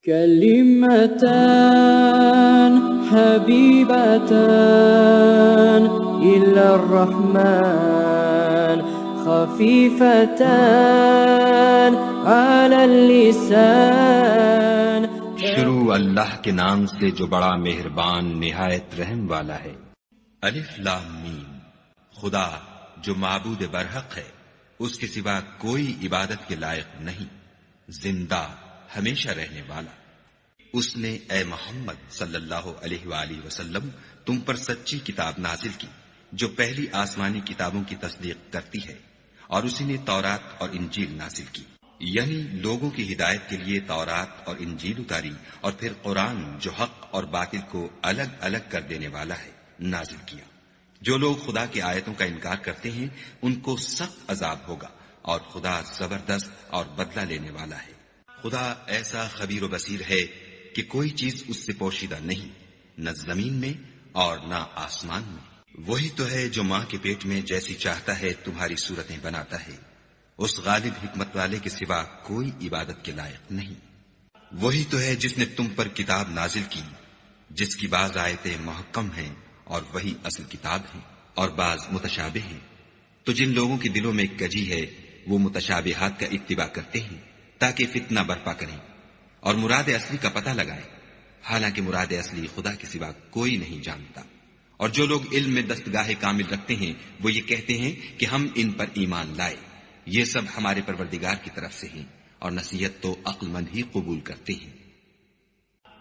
كلمتان حبيبتان إلى الرحمن خفيفتان على اللسان. شروع اللہ کے نام سے جو بڑا مہربان نہایت رحم والا ہے. الف لام میم. خدا جو معبود برحق ہے، اس کے سوا کوئی عبادت کے لائق نہیں، زندہ ہمیشہ رہنے والا. اس نے اے محمد صلی اللہ علیہ وآلہ وسلم تم پر سچی کتاب نازل کی جو پہلی آسمانی کتابوں کی تصدیق کرتی ہے، اور اسی نے تورات اور انجیل نازل کی، یعنی لوگوں کی ہدایت کے لیے تورات اور انجیل اتاری، اور پھر قرآن جو حق اور باطل کو الگ الگ کر دینے والا ہے نازل کیا. جو لوگ خدا کی آیتوں کا انکار کرتے ہیں ان کو سخت عذاب ہوگا، اور خدا زبردست اور بدلہ لینے والا ہے. خدا ایسا خبیر و بصیر ہے کہ کوئی چیز اس سے پوشیدہ نہیں، نہ زمین میں اور نہ آسمان میں. وہی تو ہے جو ماں کے پیٹ میں جیسی چاہتا ہے تمہاری صورتیں بناتا ہے. اس غالب حکمت والے کے سوا کوئی عبادت کے لائق نہیں. وہی تو ہے جس نے تم پر کتاب نازل کی جس کی بعض آیتیں محکم ہیں اور وہی اصل کتاب ہیں اور بعض متشابہ ہیں. تو جن لوگوں کے دلوں میں کجی ہے وہ متشابہات کا اتباع کرتے ہیں تاکہ فتنہ برپا کریں اور مراد اصلی کا پتہ لگائیں، حالانکہ مراد اصلی خدا کے سوا کوئی نہیں جانتا. اور جو لوگ علم میں دستگاہ کامل رکھتے ہیں وہ یہ کہتے ہیں کہ ہم ان پر ایمان لائے، یہ سب ہمارے پروردگار کی طرف سے ہیں، اور نصیحت تو عقل مند ہی قبول کرتے ہیں.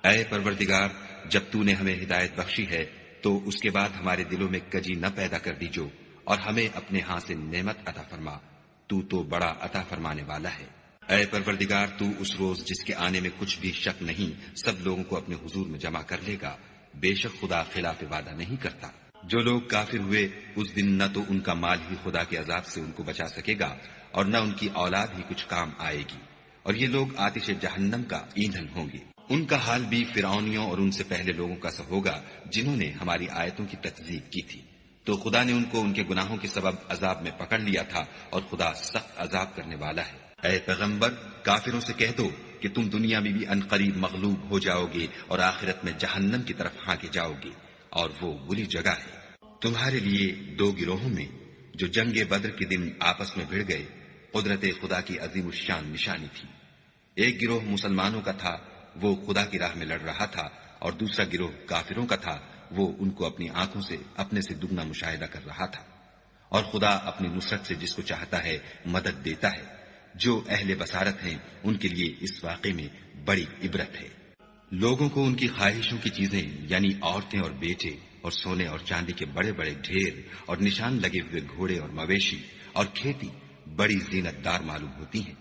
اے پروردگار، جب تو نے ہمیں ہدایت بخشی ہے تو اس کے بعد ہمارے دلوں میں کجی نہ پیدا کر دیجو، اور ہمیں اپنے ہاں سے نعمت عطا فرما، تو بڑا عطا فرمانے والا ہے. اے پروردگار، تو اس روز جس کے آنے میں کچھ بھی شک نہیں سب لوگوں کو اپنے حضور میں جمع کر لے گا. بے شک خدا خلاف وعدہ نہیں کرتا. جو لوگ کافر ہوئے اس دن نہ تو ان کا مال ہی خدا کے عذاب سے ان کو بچا سکے گا اور نہ ان کی اولاد ہی کچھ کام آئے گی، اور یہ لوگ آتش جہنم کا ایندھن ہوں گے. ان کا حال بھی فرعونیوں اور ان سے پہلے لوگوں کا سا ہوگا جنہوں نے ہماری آیتوں کی تکذیب کی تھی. تو خدا نے ان کو ان کے گناہوں کے سبب عذاب میں پکڑ لیا تھا، اور خدا سخت عذاب کرنے والا ہے. اے پیغمبر، کافروں سے کہہ دو کہ تم دنیا میں بھی عنقریب مغلوب ہو جاؤ گے اور آخرت میں جہنم کی طرف ہانکے جاؤ گے، اور وہ بری جگہ ہے. تمہارے لیے دو گروہوں میں جو جنگ بدر کے دن آپس میں بھڑ گئے قدرت خدا کی عظیم الشان نشانی تھی. ایک گروہ مسلمانوں کا تھا، وہ خدا کی راہ میں لڑ رہا تھا، اور دوسرا گروہ کافروں کا تھا، وہ ان کو اپنی آنکھوں سے اپنے سے دگنا مشاہدہ کر رہا تھا. اور خدا اپنی نصرت سے جس کو چاہتا ہے مدد دیتا ہے. جو اہل بصارت ہیں ان کے لیے اس واقعے میں بڑی عبرت ہے. لوگوں کو ان کی خواہشوں کی چیزیں یعنی عورتیں اور بیٹے اور سونے اور چاندی کے بڑے بڑے ڈھیر اور نشان لگے ہوئے گھوڑے اور مویشی اور کھیتی بڑی زینت دار معلوم ہوتی ہیں،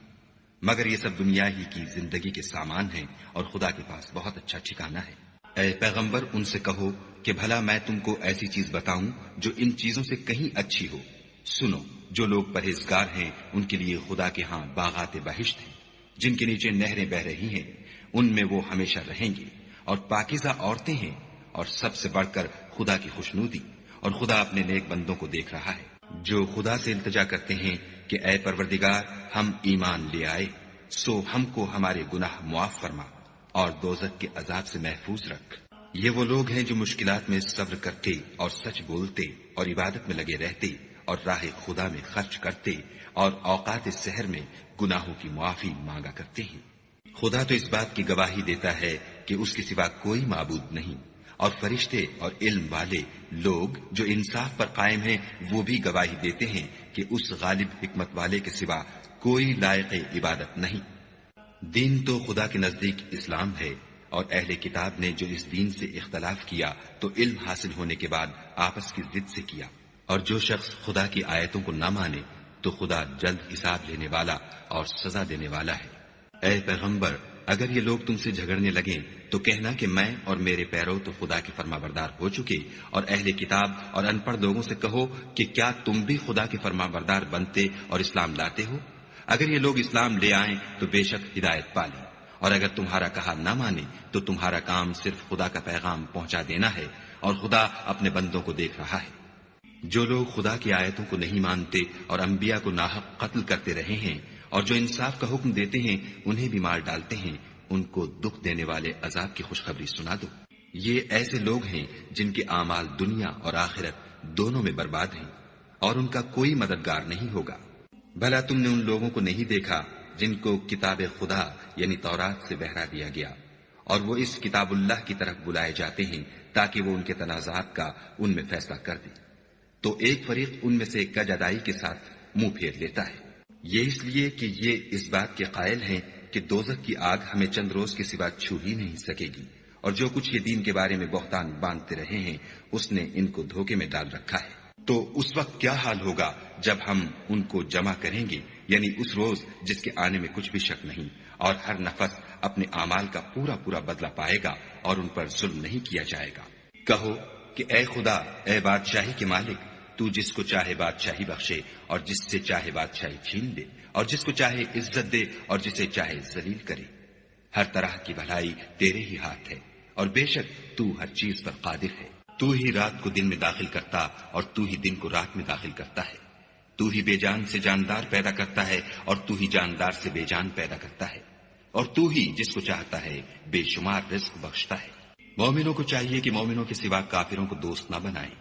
مگر یہ سب دنیا ہی کی زندگی کے سامان ہیں، اور خدا کے پاس بہت اچھا ٹھکانہ ہے. اے پیغمبر، ان سے کہو کہ بھلا میں تم کو ایسی چیز بتاؤں جو ان چیزوں سے کہیں اچھی ہو. سنو، جو لوگ پرہیزگار ہیں ان کے لیے خدا کے ہاں باغات بہشت ہیں جن کے نیچے نہریں بہ رہی ہیں، ان میں وہ ہمیشہ رہیں گے، اور پاکیزہ عورتیں ہیں، اور سب سے بڑھ کر خدا کی خوشنودی. اور خدا اپنے نیک بندوں کو دیکھ رہا ہے جو خدا سے التجا کرتے ہیں کہ اے پروردگار، ہم ایمان لے آئے، سو ہم کو ہمارے گناہ معاف فرما اور دوزخ کے عذاب سے محفوظ رکھ. یہ وہ لوگ ہیں جو مشکلات میں صبر کرتے اور سچ بولتے اور عبادت میں لگے رہتے اور راہ خدا میں خرچ کرتے اور اوقات سحر میں گناہوں کی معافی مانگا کرتے ہیں. خدا تو اس بات کی گواہی دیتا ہے کہ اس کے سوا کوئی معبود نہیں، اور فرشتے اور علم والے لوگ جو انصاف پر قائم ہیں وہ بھی گواہی دیتے ہیں کہ اس غالب حکمت والے کے سوا کوئی لائق عبادت نہیں. دین تو خدا کے نزدیک اسلام ہے، اور اہل کتاب نے جو اس دین سے اختلاف کیا تو علم حاصل ہونے کے بعد آپس کی ضد سے کیا. اور جو شخص خدا کی آیتوں کو نہ مانے تو خدا جلد حساب لینے والا اور سزا دینے والا ہے. اے پیغمبر، اگر یہ لوگ تم سے جھگڑنے لگیں تو کہنا کہ میں اور میرے پیرو تو خدا کے فرما بردار ہو چکے، اور اہل کتاب اور ان پڑھ لوگوں سے کہو کہ کیا تم بھی خدا کے فرما بردار بنتے اور اسلام لاتے ہو. اگر یہ لوگ اسلام لے آئیں تو بے شک ہدایت پالی، اور اگر تمہارا کہا نہ مانے تو تمہارا کام صرف خدا کا پیغام پہنچا دینا ہے، اور خدا اپنے بندوں کو دیکھ رہا ہے. جو لوگ خدا کی آیتوں کو نہیں مانتے اور انبیاء کو ناحق قتل کرتے رہے ہیں، اور جو انصاف کا حکم دیتے ہیں انہیں بھی مار ڈالتے ہیں، ان کو دکھ دینے والے عذاب کی خوشخبری سنا دو۔ یہ ایسے لوگ ہیں جن کے اعمال دنیا اور آخرت دونوں میں برباد ہیں، اور ان کا کوئی مددگار نہیں ہوگا۔ بھلا تم نے ان لوگوں کو نہیں دیکھا جن کو کتاب خدا یعنی تورات سے بہرا دیا گیا، اور وہ اس کتاب اللہ کی طرف بلائے جاتے ہیں تاکہ وہ ان کے تنازعات کا ان میں فیصلہ کر دے، تو ایک فریق ان میں سے کج ادائی کے ساتھ منہ پھیر لیتا ہے۔ یہ اس لیے کہ یہ اس بات کے قائل ہیں کہ دوزخ کی آگ ہمیں چند روز کے سوا چھو ہی نہیں سکے گی، اور جو کچھ یہ دین کے بارے میں بہتان باندھتے رہے ہیں اس نے ان کو دھوکے میں ڈال رکھا ہے۔ تو اس وقت کیا حال ہوگا جب ہم ان کو جمع کریں گے، یعنی اس روز جس کے آنے میں کچھ بھی شک نہیں، اور ہر نفس اپنے اعمال کا پورا پورا بدلہ پائے گا اور ان پر ظلم نہیں کیا جائے گا۔ کہو کہ اے خدا، اے بادشاہی کے مالک، تو جس کو چاہے بادشاہی بخشے اور جس سے چاہے بادشاہی چھین دے، اور جس کو چاہے عزت دے اور جسے چاہے ذلیل کرے۔ ہر طرح کی بھلائی تیرے ہی ہاتھ ہے، اور بے شک تو ہر چیز پر قادر ہے۔ تو ہی رات کو دن میں داخل کرتا اور تو ہی دن کو رات میں داخل کرتا ہے۔ تو ہی بے جان سے جاندار پیدا کرتا ہے اور تو ہی جاندار سے بے جان پیدا کرتا ہے، اور تو ہی جس کو چاہتا ہے بے شمار رزق بخشتا ہے۔ مومنوں کو چاہیے کہ مومنوں کے سوا کافروں کو دوست نہ بنائیں،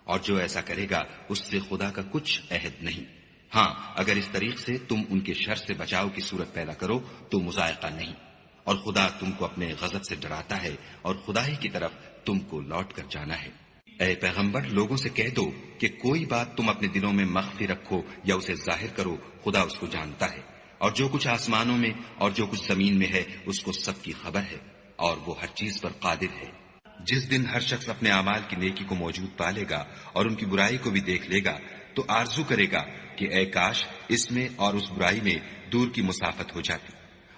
اور جو ایسا کرے گا اس سے خدا کا کچھ عہد نہیں۔ ہاں، اگر اس طریق سے تم ان کے شر سے بچاؤ کی صورت پیدا کرو تو مذائقہ نہیں، اور خدا تم کو اپنے غضب سے ڈراتا ہے اور خدا ہی کی طرف تم کو لوٹ کر جانا ہے۔ اے پیغمبر، لوگوں سے کہہ دو کہ کوئی بات تم اپنے دلوں میں مخفی رکھو یا اسے ظاہر کرو، خدا اس کو جانتا ہے، اور جو کچھ آسمانوں میں اور جو کچھ زمین میں ہے اس کو سب کی خبر ہے، اور وہ ہر چیز پر قادر ہے۔ جس دن ہر شخص اپنے اعمال کی نیکی کو موجود پا لے گا اور ان کی برائی کو بھی دیکھ لے گا تو آرزو کرے گا کہ اے کاش اس میں اور اس برائی میں دور کی مسافت ہو جاتی،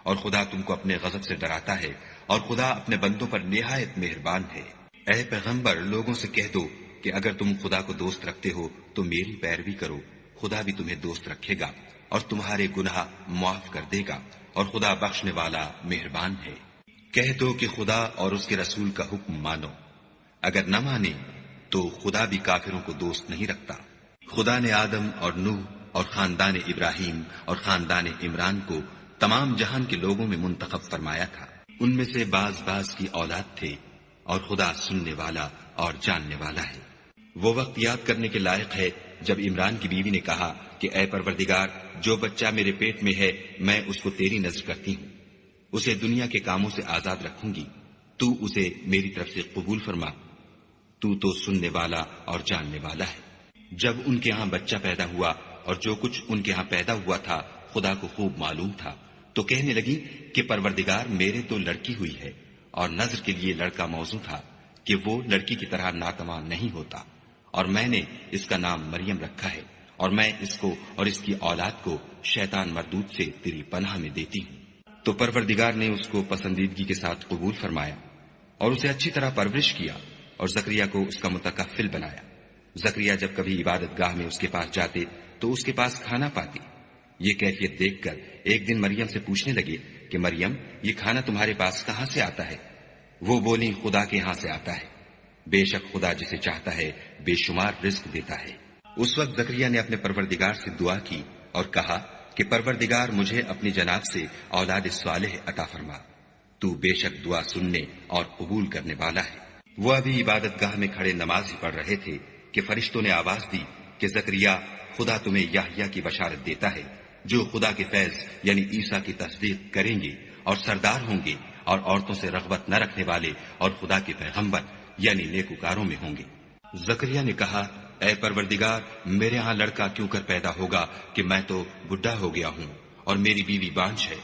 اور خدا تم کو اپنے غضب سے ڈراتا ہے، اور خدا اپنے بندوں پر نہایت مہربان ہے۔ اے پیغمبر، لوگوں سے کہہ دو کہ اگر تم خدا کو دوست رکھتے ہو تو میری پیروی کرو، خدا بھی تمہیں دوست رکھے گا اور تمہارے گناہ معاف کر دے گا، اور خدا بخشنے والا مہربان ہے۔ کہہ دو کہ خدا اور اس کے رسول کا حکم مانو، اگر نہ مانے تو خدا بھی کافروں کو دوست نہیں رکھتا۔ خدا نے آدم اور نوح اور خاندان ابراہیم اور خاندان عمران کو تمام جہان کے لوگوں میں منتخب فرمایا تھا، ان میں سے بعض بعض کی اولاد تھے، اور خدا سننے والا اور جاننے والا ہے۔ وہ وقت یاد کرنے کے لائق ہے جب عمران کی بیوی نے کہا کہ اے پروردگار، جو بچہ میرے پیٹ میں ہے میں اس کو تیری نذر کرتی ہوں، اسے دنیا کے کاموں سے آزاد رکھوں گی، تو اسے میری طرف سے قبول فرما، تو سننے والا اور جاننے والا ہے۔ جب ان کے ہاں بچہ پیدا ہوا اور جو کچھ ان کے ہاں پیدا ہوا تھا خدا کو خوب معلوم تھا، تو کہنے لگی کہ پروردگار، میرے تو لڑکی ہوئی ہے، اور نذر کے لیے لڑکا موزوں تھا کہ وہ لڑکی کی طرح ناتواں نہیں ہوتا، اور میں نے اس کا نام مریم رکھا ہے، اور میں اس کو اور اس کی اولاد کو شیطان مردود سے تیری پناہ میں دیتی ہوں۔ تو پروردگار نے اس کو پسندیدگی کے ساتھ قبول فرمایا اور اسے اچھی طرح پرورش کیا اور زکریا کو اس کا متکفل بنایا۔ زکریا جب کبھی عبادت گاہ میں اس کے پاس جاتے تو اس کے پاس کھانا پاتے۔ یہ کیفیت دیکھ کر ایک دن مریم سے پوچھنے لگے کہ مریم، یہ کھانا تمہارے پاس کہاں سے آتا ہے؟ وہ بولی، خدا کے ہاں سے آتا ہے، بے شک خدا جسے چاہتا ہے بے شمار رزق دیتا ہے۔ اس وقت زکریا نے اپنے پروردگار سے دعا کی اور کہا کہ پروردگار، مجھے اپنی جناب سے اولاد صالح عطا فرما، تو بے شک دعا سننے اور قبول کرنے والا ہے۔ وہ ابھی عبادت گاہ میں کھڑے نماز ہی پڑھ رہے تھے کہ فرشتوں نے آواز دی کہ زکریا، خدا تمہیں یحییٰ کی بشارت دیتا ہے، جو خدا کے فیض یعنی عیسیٰ کی تصدیق کریں گے اور سردار ہوں گے اور عورتوں سے رغبت نہ رکھنے والے اور خدا کے پیغمبر یعنی نیکوکاروں میں ہوں گے۔ زکریا نے کہا، اے پروردگار، میرے ہاں لڑکا کیوں کر پیدا ہوگا کہ میں تو بڈھا ہو گیا ہوں اور میری بیوی بانجھ ہے۔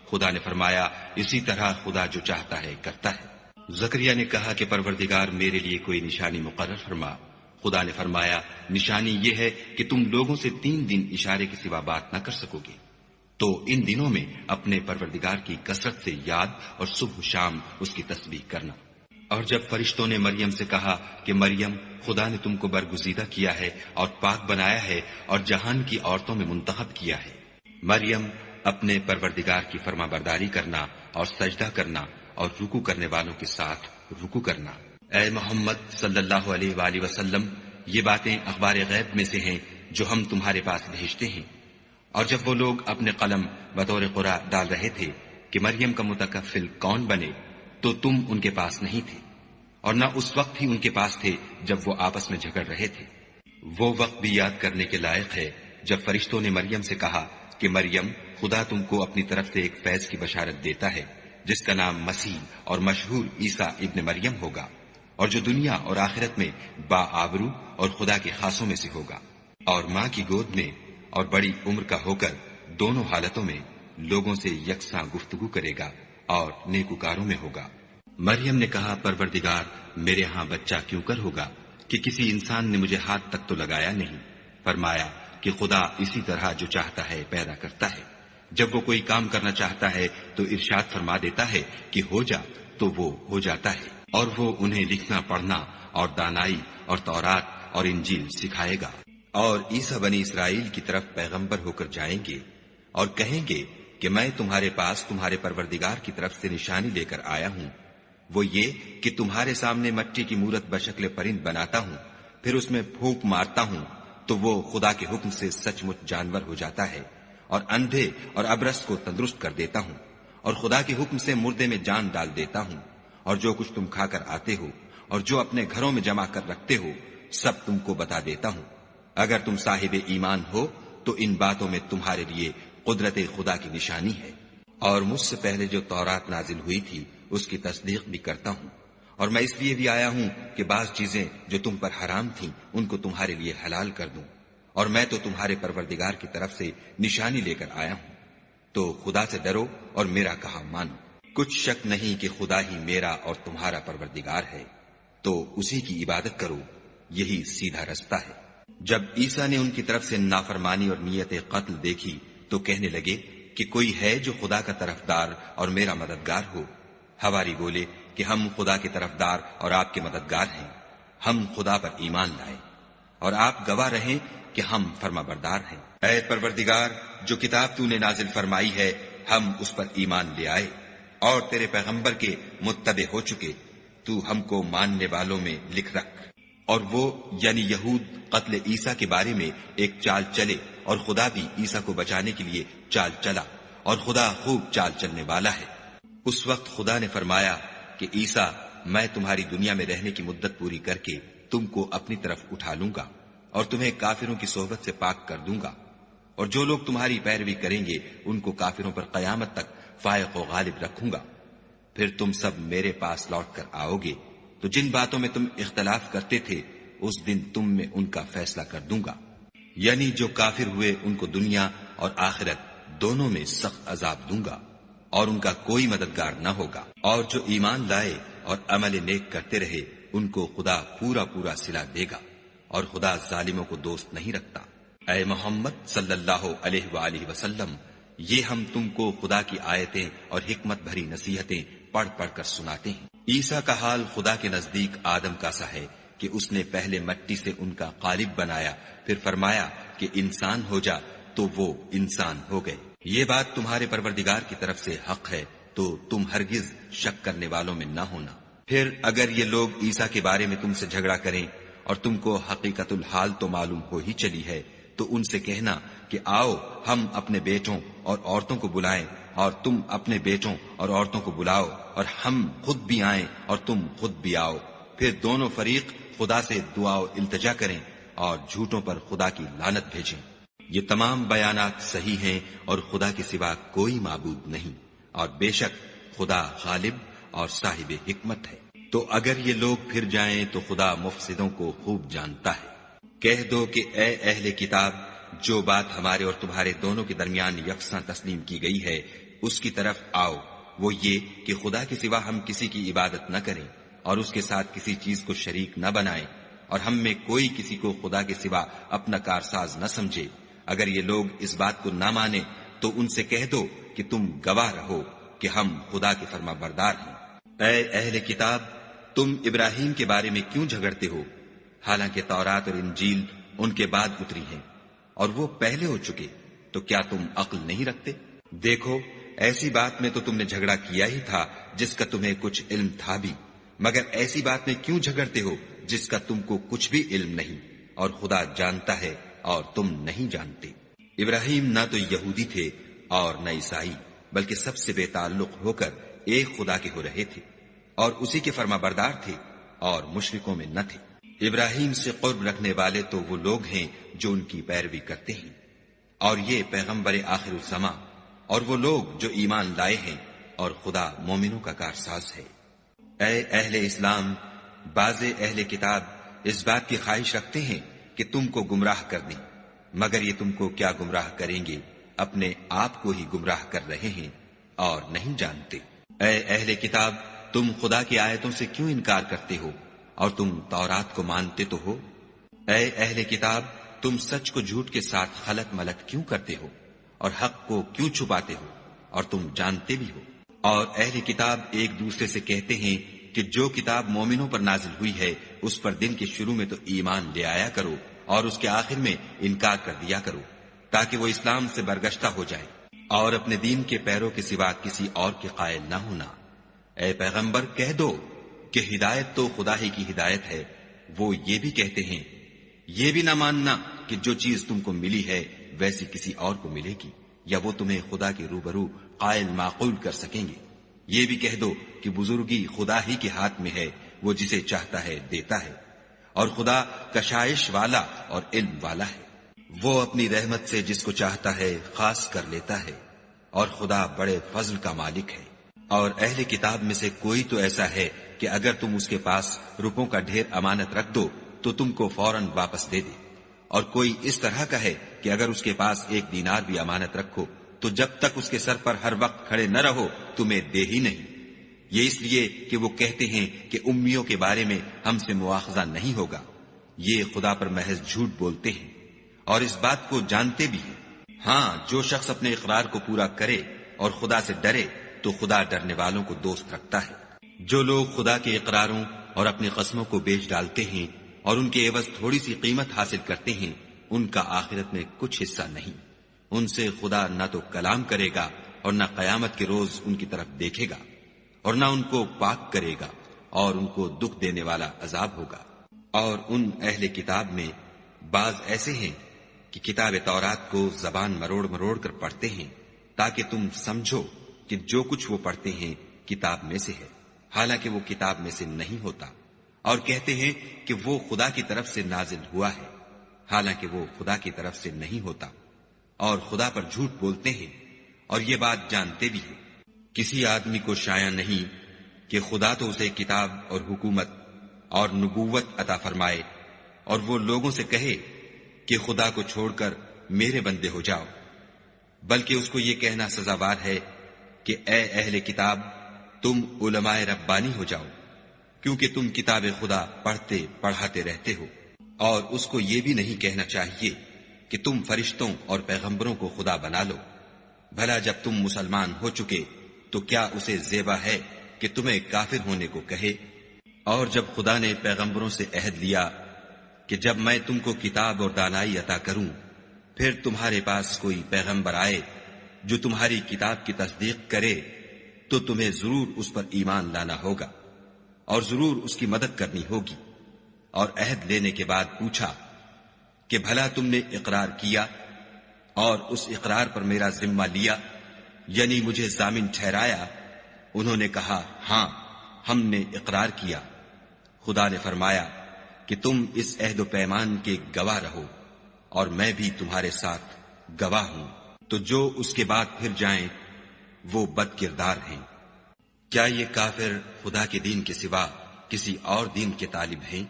خدا نے فرمایا، اسی طرح خدا جو چاہتا ہے کرتا ہے۔ زکریا نے کہا کہ پروردگار، میرے لیے کوئی نشانی مقرر فرما۔ خدا نے فرمایا، نشانی یہ ہے کہ تم لوگوں سے 3 دن اشارے کے سوا بات نہ کر سکو گے، تو ان دنوں میں اپنے پروردگار کی کثرت سے یاد اور صبح و شام اس کی تسبیح کرنا۔ اور جب فرشتوں نے مریم سے کہا کہ مریم، خدا نے تم کو برگزیدہ کیا ہے اور پاک بنایا ہے اور جہان کی عورتوں میں منتخب کیا ہے، مریم اپنے پروردگار کی فرما برداری کرنا اور سجدہ کرنا اور رکوع کرنے والوں کے ساتھ رکوع کرنا۔ اے محمد صلی اللہ علیہ وآلہ وسلم، یہ باتیں اخبار غیب میں سے ہیں جو ہم تمہارے پاس بھیجتے ہیں۔ اور جب وہ لوگ اپنے قلم بطور قرآ ڈال رہے تھے کہ مریم کا متکفل کون بنے تو تم ان کے پاس نہیں تھے، اور نہ اس وقت ہی ان کے پاس تھے جب وہ آپس میں جھگڑ رہے تھے۔ وہ وقت بھی یاد کرنے کے لائق ہے جب فرشتوں نے مریم سے کہا کہ مریم، خدا تم کو اپنی طرف سے ایک فیض کی بشارت دیتا ہے جس کا نام مسیح اور مشہور عیسیٰ ابن مریم ہوگا، اور جو دنیا اور آخرت میں با آبرو اور خدا کے خاصوں میں سے ہوگا، اور ماں کی گود میں اور بڑی عمر کا ہو کر دونوں حالتوں میں لوگوں سے یکساں گفتگو کرے گا اور نیکوکاروں میں ہوگا۔ مریم نے کہا، پروردگار، میرے ہاں بچہ کیوں کر ہوگا کہ کسی انسان نے مجھے ہاتھ تک تو لگایا نہیں۔ فرمایا کہ خدا اسی طرح جو چاہتا ہے پیدا کرتا ہے، جب وہ کوئی کام کرنا چاہتا ہے تو ارشاد فرما دیتا ہے کہ ہو جا، تو وہ ہو جاتا ہے، اور وہ انہیں لکھنا پڑھنا اور دانائی اور تورات اور انجیل سکھائے گا۔ اور عیسیٰ بنی اسرائیل کی طرف پیغمبر ہو کر جائیں گے اور کہیں گے کہ میں تمہارے پاس تمہارے پروردگار کی طرف سے نشانی لے کر آیا ہوں، وہ یہ کہ تمہارے سامنے مٹی کی مورت بشکل پرند بناتا ہوں، پھر اس میں پھونک مارتا ہوں تو وہ خدا کے حکم سے سچ مچ جانور ہو جاتا ہے، اور اندھے اور ابرص کو تندرست کر دیتا ہوں، اور خدا کے حکم سے مردے میں جان ڈال دیتا ہوں، اور جو کچھ تم کھا کر آتے ہو اور جو اپنے گھروں میں جمع کر رکھتے ہو سب تم کو بتا دیتا ہوں۔ اگر تم صاحب ایمان ہو تو ان باتوں میں تمہارے لیے قدرت خدا کی نشانی ہے، اور مجھ سے پہلے جو تورات نازل ہوئی تھی اس کی تصدیق بھی کرتا ہوں، اور میں اس لیے بھی آیا ہوں کہ بعض چیزیں جو تم پر حرام تھیں ان کو تمہارے لیے حلال کر دوں، اور میں تو تمہارے پروردگار کی طرف سے نشانی لے کر آیا ہوں، تو خدا سے ڈرو اور میرا کہا مانو۔ کچھ شک نہیں کہ خدا ہی میرا اور تمہارا پروردگار ہے، تو اسی کی عبادت کرو، یہی سیدھا رستہ ہے۔ جب عیسیٰ نے ان کی طرف سے نافرمانی اور نیت قتل دیکھی تو کہنے لگے کہ کوئی ہے جو خدا کا طرفدار اور میرا مددگار ہو؟ حواری بولے کہ ہم خدا کے طرفدار اور آپ کے مددگار ہیں، ہم خدا پر ایمان لائے اور آپ گواہ رہیں کہ ہم فرما بردار ہیں۔ اے پروردگار، جو کتاب تو نے نازل فرمائی ہے ہم اس پر ایمان لے آئے اور تیرے پیغمبر کے متبع ہو چکے، تو ہم کو ماننے والوں میں لکھ رکھ۔ اور وہ یعنی یہود قتل عیسیٰ کے بارے میں ایک چال چلے، اور خدا بھی عیسیٰ کو بچانے کے لیے چال چلا، اور خدا خوب چال چلنے والا ہے۔ اس وقت خدا نے فرمایا کہ عیسیٰ، میں تمہاری دنیا میں رہنے کی مدت پوری کر کے تم کو اپنی طرف اٹھا لوں گا اور تمہیں کافروں کی صحبت سے پاک کر دوں گا، اور جو لوگ تمہاری پیروی کریں گے ان کو کافروں پر قیامت تک فائق و غالب رکھوں گا۔ پھر تم سب میرے پاس لوٹ کر آؤ گے تو جن باتوں میں تم اختلاف کرتے تھے اس دن تم میں ان کا فیصلہ کر دوں گا، یعنی جو کافر ہوئے ان کو دنیا اور آخرت دونوں میں سخت عذاب دوں گا، اور ان کا کوئی مددگار نہ ہوگا۔ اور جو ایمان لائے اور عمل نیک کرتے رہے ان کو خدا پورا پورا صلہ دے گا، اور خدا ظالموں کو دوست نہیں رکھتا۔ اے محمد صلی اللہ علیہ وآلہ وسلم، یہ ہم تم کو خدا کی آیتیں اور حکمت بھری نصیحتیں پڑھ پڑھ کر سناتے ہیں۔ عیسیٰ کا حال خدا کے نزدیک آدم کا سا ہے کہ اس نے پہلے مٹی سے ان کا قالب بنایا، پھر فرمایا کہ انسان ہو جا، تو وہ انسان ہو گئے۔ یہ بات تمہارے پروردگار کی طرف سے حق ہے، تو تم ہرگز شک کرنے والوں میں نہ ہونا۔ پھر اگر یہ لوگ عیسیٰ کے بارے میں تم سے جھگڑا کریں اور تم کو حقیقت الحال تو معلوم ہو ہی چلی ہے، تو ان سے کہنا کہ آؤ ہم اپنے بیٹوں اور عورتوں کو بلائیں اور تم اپنے بیٹوں اور عورتوں کو بلاؤ، اور ہم خود بھی آئیں اور تم خود بھی آؤ، پھر دونوں فریق خدا سے دعا و التجا کریں اور جھوٹوں پر خدا کی لعنت بھیجیں۔ یہ تمام بیانات صحیح ہیں اور خدا کے سوا کوئی معبود نہیں، اور بے شک خدا غالب اور صاحب حکمت ہے۔ تو اگر یہ لوگ پھر جائیں تو خدا مفسدوں کو خوب جانتا ہے۔ کہہ دو کہ اے اہل کتاب، جو بات ہمارے اور تمہارے دونوں کے درمیان یکساں تسلیم کی گئی ہے اس کی طرف آؤ، وہ یہ کہ خدا کے سوا ہم کسی کی عبادت نہ کریں اور اس کے ساتھ کسی چیز کو شریک نہ بنائیں، اور ہم میں کوئی کسی کو خدا کے سوا اپنا کارساز نہ سمجھے۔ اگر یہ لوگ اس بات کو نہ مانیں تو ان سے کہہ دو کہ تم گواہ رہو کہ ہم خدا کے فرما بردار ہیں۔ اے اہل کتاب، تم ابراہیم کے بارے میں کیوں جھگڑتے ہو، حالانکہ تورات اور انجیل ان کے بعد اتری ہیں اور وہ پہلے ہو چکے، تو کیا تم عقل نہیں رکھتے؟ دیکھو، ایسی بات میں تو تم نے جھگڑا کیا ہی تھا جس کا تمہیں کچھ علم تھا بھی، مگر ایسی بات میں کیوں جھگڑتے ہو جس کا تم کو کچھ بھی علم نہیں، اور خدا جانتا ہے اور تم نہیں جانتے۔ ابراہیم نہ تو یہودی تھے اور نہ عیسائی، بلکہ سب سے بے تعلق ہو کر ایک خدا کے ہو رہے تھے اور اسی کے فرما بردار تھے اور مشرکوں میں نہ تھے۔ ابراہیم سے قرب رکھنے والے تو وہ لوگ ہیں جو ان کی پیروی کرتے ہیں، اور یہ پیغمبر آخر الزماں اور وہ لوگ جو ایمان لائے ہیں، اور خدا مومنوں کا کارساز ہے۔ اے اہل اسلام، بعض اہل کتاب اس بات کی خواہش رکھتے ہیں کہ تم کو گمراہ کر دیں، مگر یہ تم کو کیا گمراہ کریں گے، اپنے آپ کو ہی گمراہ کر رہے ہیں اور نہیں جانتے۔ اے اہل کتاب، تم خدا کی آیتوں سے کیوں انکار کرتے ہو اور تم تورات کو مانتے تو ہو؟ اے اہل کتاب، تم سچ کو جھوٹ کے ساتھ خلط ملط کیوں کرتے ہو اور حق کو کیوں چھپاتے ہو اور تم جانتے بھی ہو؟ اور اہل کتاب ایک دوسرے سے کہتے ہیں کہ جو کتاب مومنوں پر نازل ہوئی ہے اس پر دن کے شروع میں تو ایمان لے آیا کرو اور اس کے آخر میں انکار کر دیا کرو، تاکہ وہ اسلام سے برگشتہ ہو جائے اور اپنے دین کے پیروں کے سوا کسی اور کے قائل نہ ہونا۔ اے پیغمبر، کہہ دو کہ ہدایت تو خدا ہی کی ہدایت ہے۔ وہ یہ بھی کہتے ہیں یہ بھی نہ ماننا کہ جو چیز تم کو ملی ہے ویسی کسی اور کو ملے گی، یا وہ تمہیں خدا کے روبرو قائل معقول کر سکیں گے۔ یہ بھی کہہ دو کہ بزرگی خدا ہی کے ہاتھ میں ہے، وہ جسے چاہتا ہے دیتا ہے، اور خدا کشائش والا اور علم والا ہے۔ وہ اپنی رحمت سے جس کو چاہتا ہے خاص کر لیتا ہے، اور خدا بڑے فضل کا مالک ہے۔ اور اہل کتاب میں سے کوئی تو ایسا ہے کہ اگر تم اس کے پاس روپوں کا ڈھیر امانت رکھ دو تو تم کو فوراً واپس دے دے، اور کوئی اس طرح کا ہے کہ اگر اس کے پاس 1 دینار بھی امانت رکھو تو جب تک اس کے سر پر ہر وقت کھڑے نہ رہو تمہیں دے ہی نہیں۔ یہ اس لیے کہ وہ کہتے ہیں کہ امیوں کے بارے میں ہم سے مواخذہ نہیں ہوگا۔ یہ خدا پر محض جھوٹ بولتے ہیں اور اس بات کو جانتے بھی ہیں۔ ہاں، جو شخص اپنے اقرار کو پورا کرے اور خدا سے ڈرے تو خدا ڈرنے والوں کو دوست رکھتا ہے۔ جو لوگ خدا کے اقراروں اور اپنی قسموں کو بیچ ڈالتے ہیں اور ان کے عوض تھوڑی سی قیمت حاصل کرتے ہیں، ان کا آخرت میں کچھ حصہ نہیں۔ ان سے خدا نہ تو کلام کرے گا اور نہ قیامت کے روز ان کی طرف دیکھے گا، اور نہ ان کو پاک کرے گا، اور ان کو دکھ دینے والا عذاب ہوگا۔ اور ان اہل کتاب میں بعض ایسے ہیں کہ کتاب تورات کو زبان مروڑ مروڑ کر پڑھتے ہیں تاکہ تم سمجھو کہ جو کچھ وہ پڑھتے ہیں کتاب میں سے ہے، حالانکہ وہ کتاب میں سے نہیں ہوتا، اور کہتے ہیں کہ وہ خدا کی طرف سے نازل ہوا ہے، حالانکہ وہ خدا کی طرف سے نہیں ہوتا، اور خدا پر جھوٹ بولتے ہیں اور یہ بات جانتے بھی ہیں۔ کسی آدمی کو شایع نہیں کہ خدا تو اسے کتاب اور حکومت اور نبوت عطا فرمائے اور وہ لوگوں سے کہے کہ خدا کو چھوڑ کر میرے بندے ہو جاؤ، بلکہ اس کو یہ کہنا سزاوار ہے کہ اے اہل کتاب، تم علماء ربانی ہو جاؤ، کیونکہ تم کتاب خدا پڑھتے پڑھاتے رہتے ہو۔ اور اس کو یہ بھی نہیں کہنا چاہیے کہ تم فرشتوں اور پیغمبروں کو خدا بنا لو۔ بھلا جب تم مسلمان ہو چکے تو کیا اسے زیبا ہے کہ تمہیں کافر ہونے کو کہے؟ اور جب خدا نے پیغمبروں سے عہد لیا کہ جب میں تم کو کتاب اور دانائی عطا کروں، پھر تمہارے پاس کوئی پیغمبر آئے جو تمہاری کتاب کی تصدیق کرے تو تمہیں ضرور اس پر ایمان لانا ہوگا اور ضرور اس کی مدد کرنی ہوگی۔ اور عہد لینے کے بعد پوچھا کہ بھلا تم نے اقرار کیا اور اس اقرار پر میرا ذمہ لیا، یعنی مجھے ضامن ٹھہرایا؟ انہوں نے کہا ہاں، ہم نے اقرار کیا۔ خدا نے فرمایا کہ تم اس عہد و پیمان کے گواہ رہو اور میں بھی تمہارے ساتھ گواہ ہوں۔ تو جو اس کے بعد پھر جائیں وہ بد کردار ہیں۔ کیا یہ کافر خدا کے دین کے سوا کسی اور دین کے طالب ہیں؟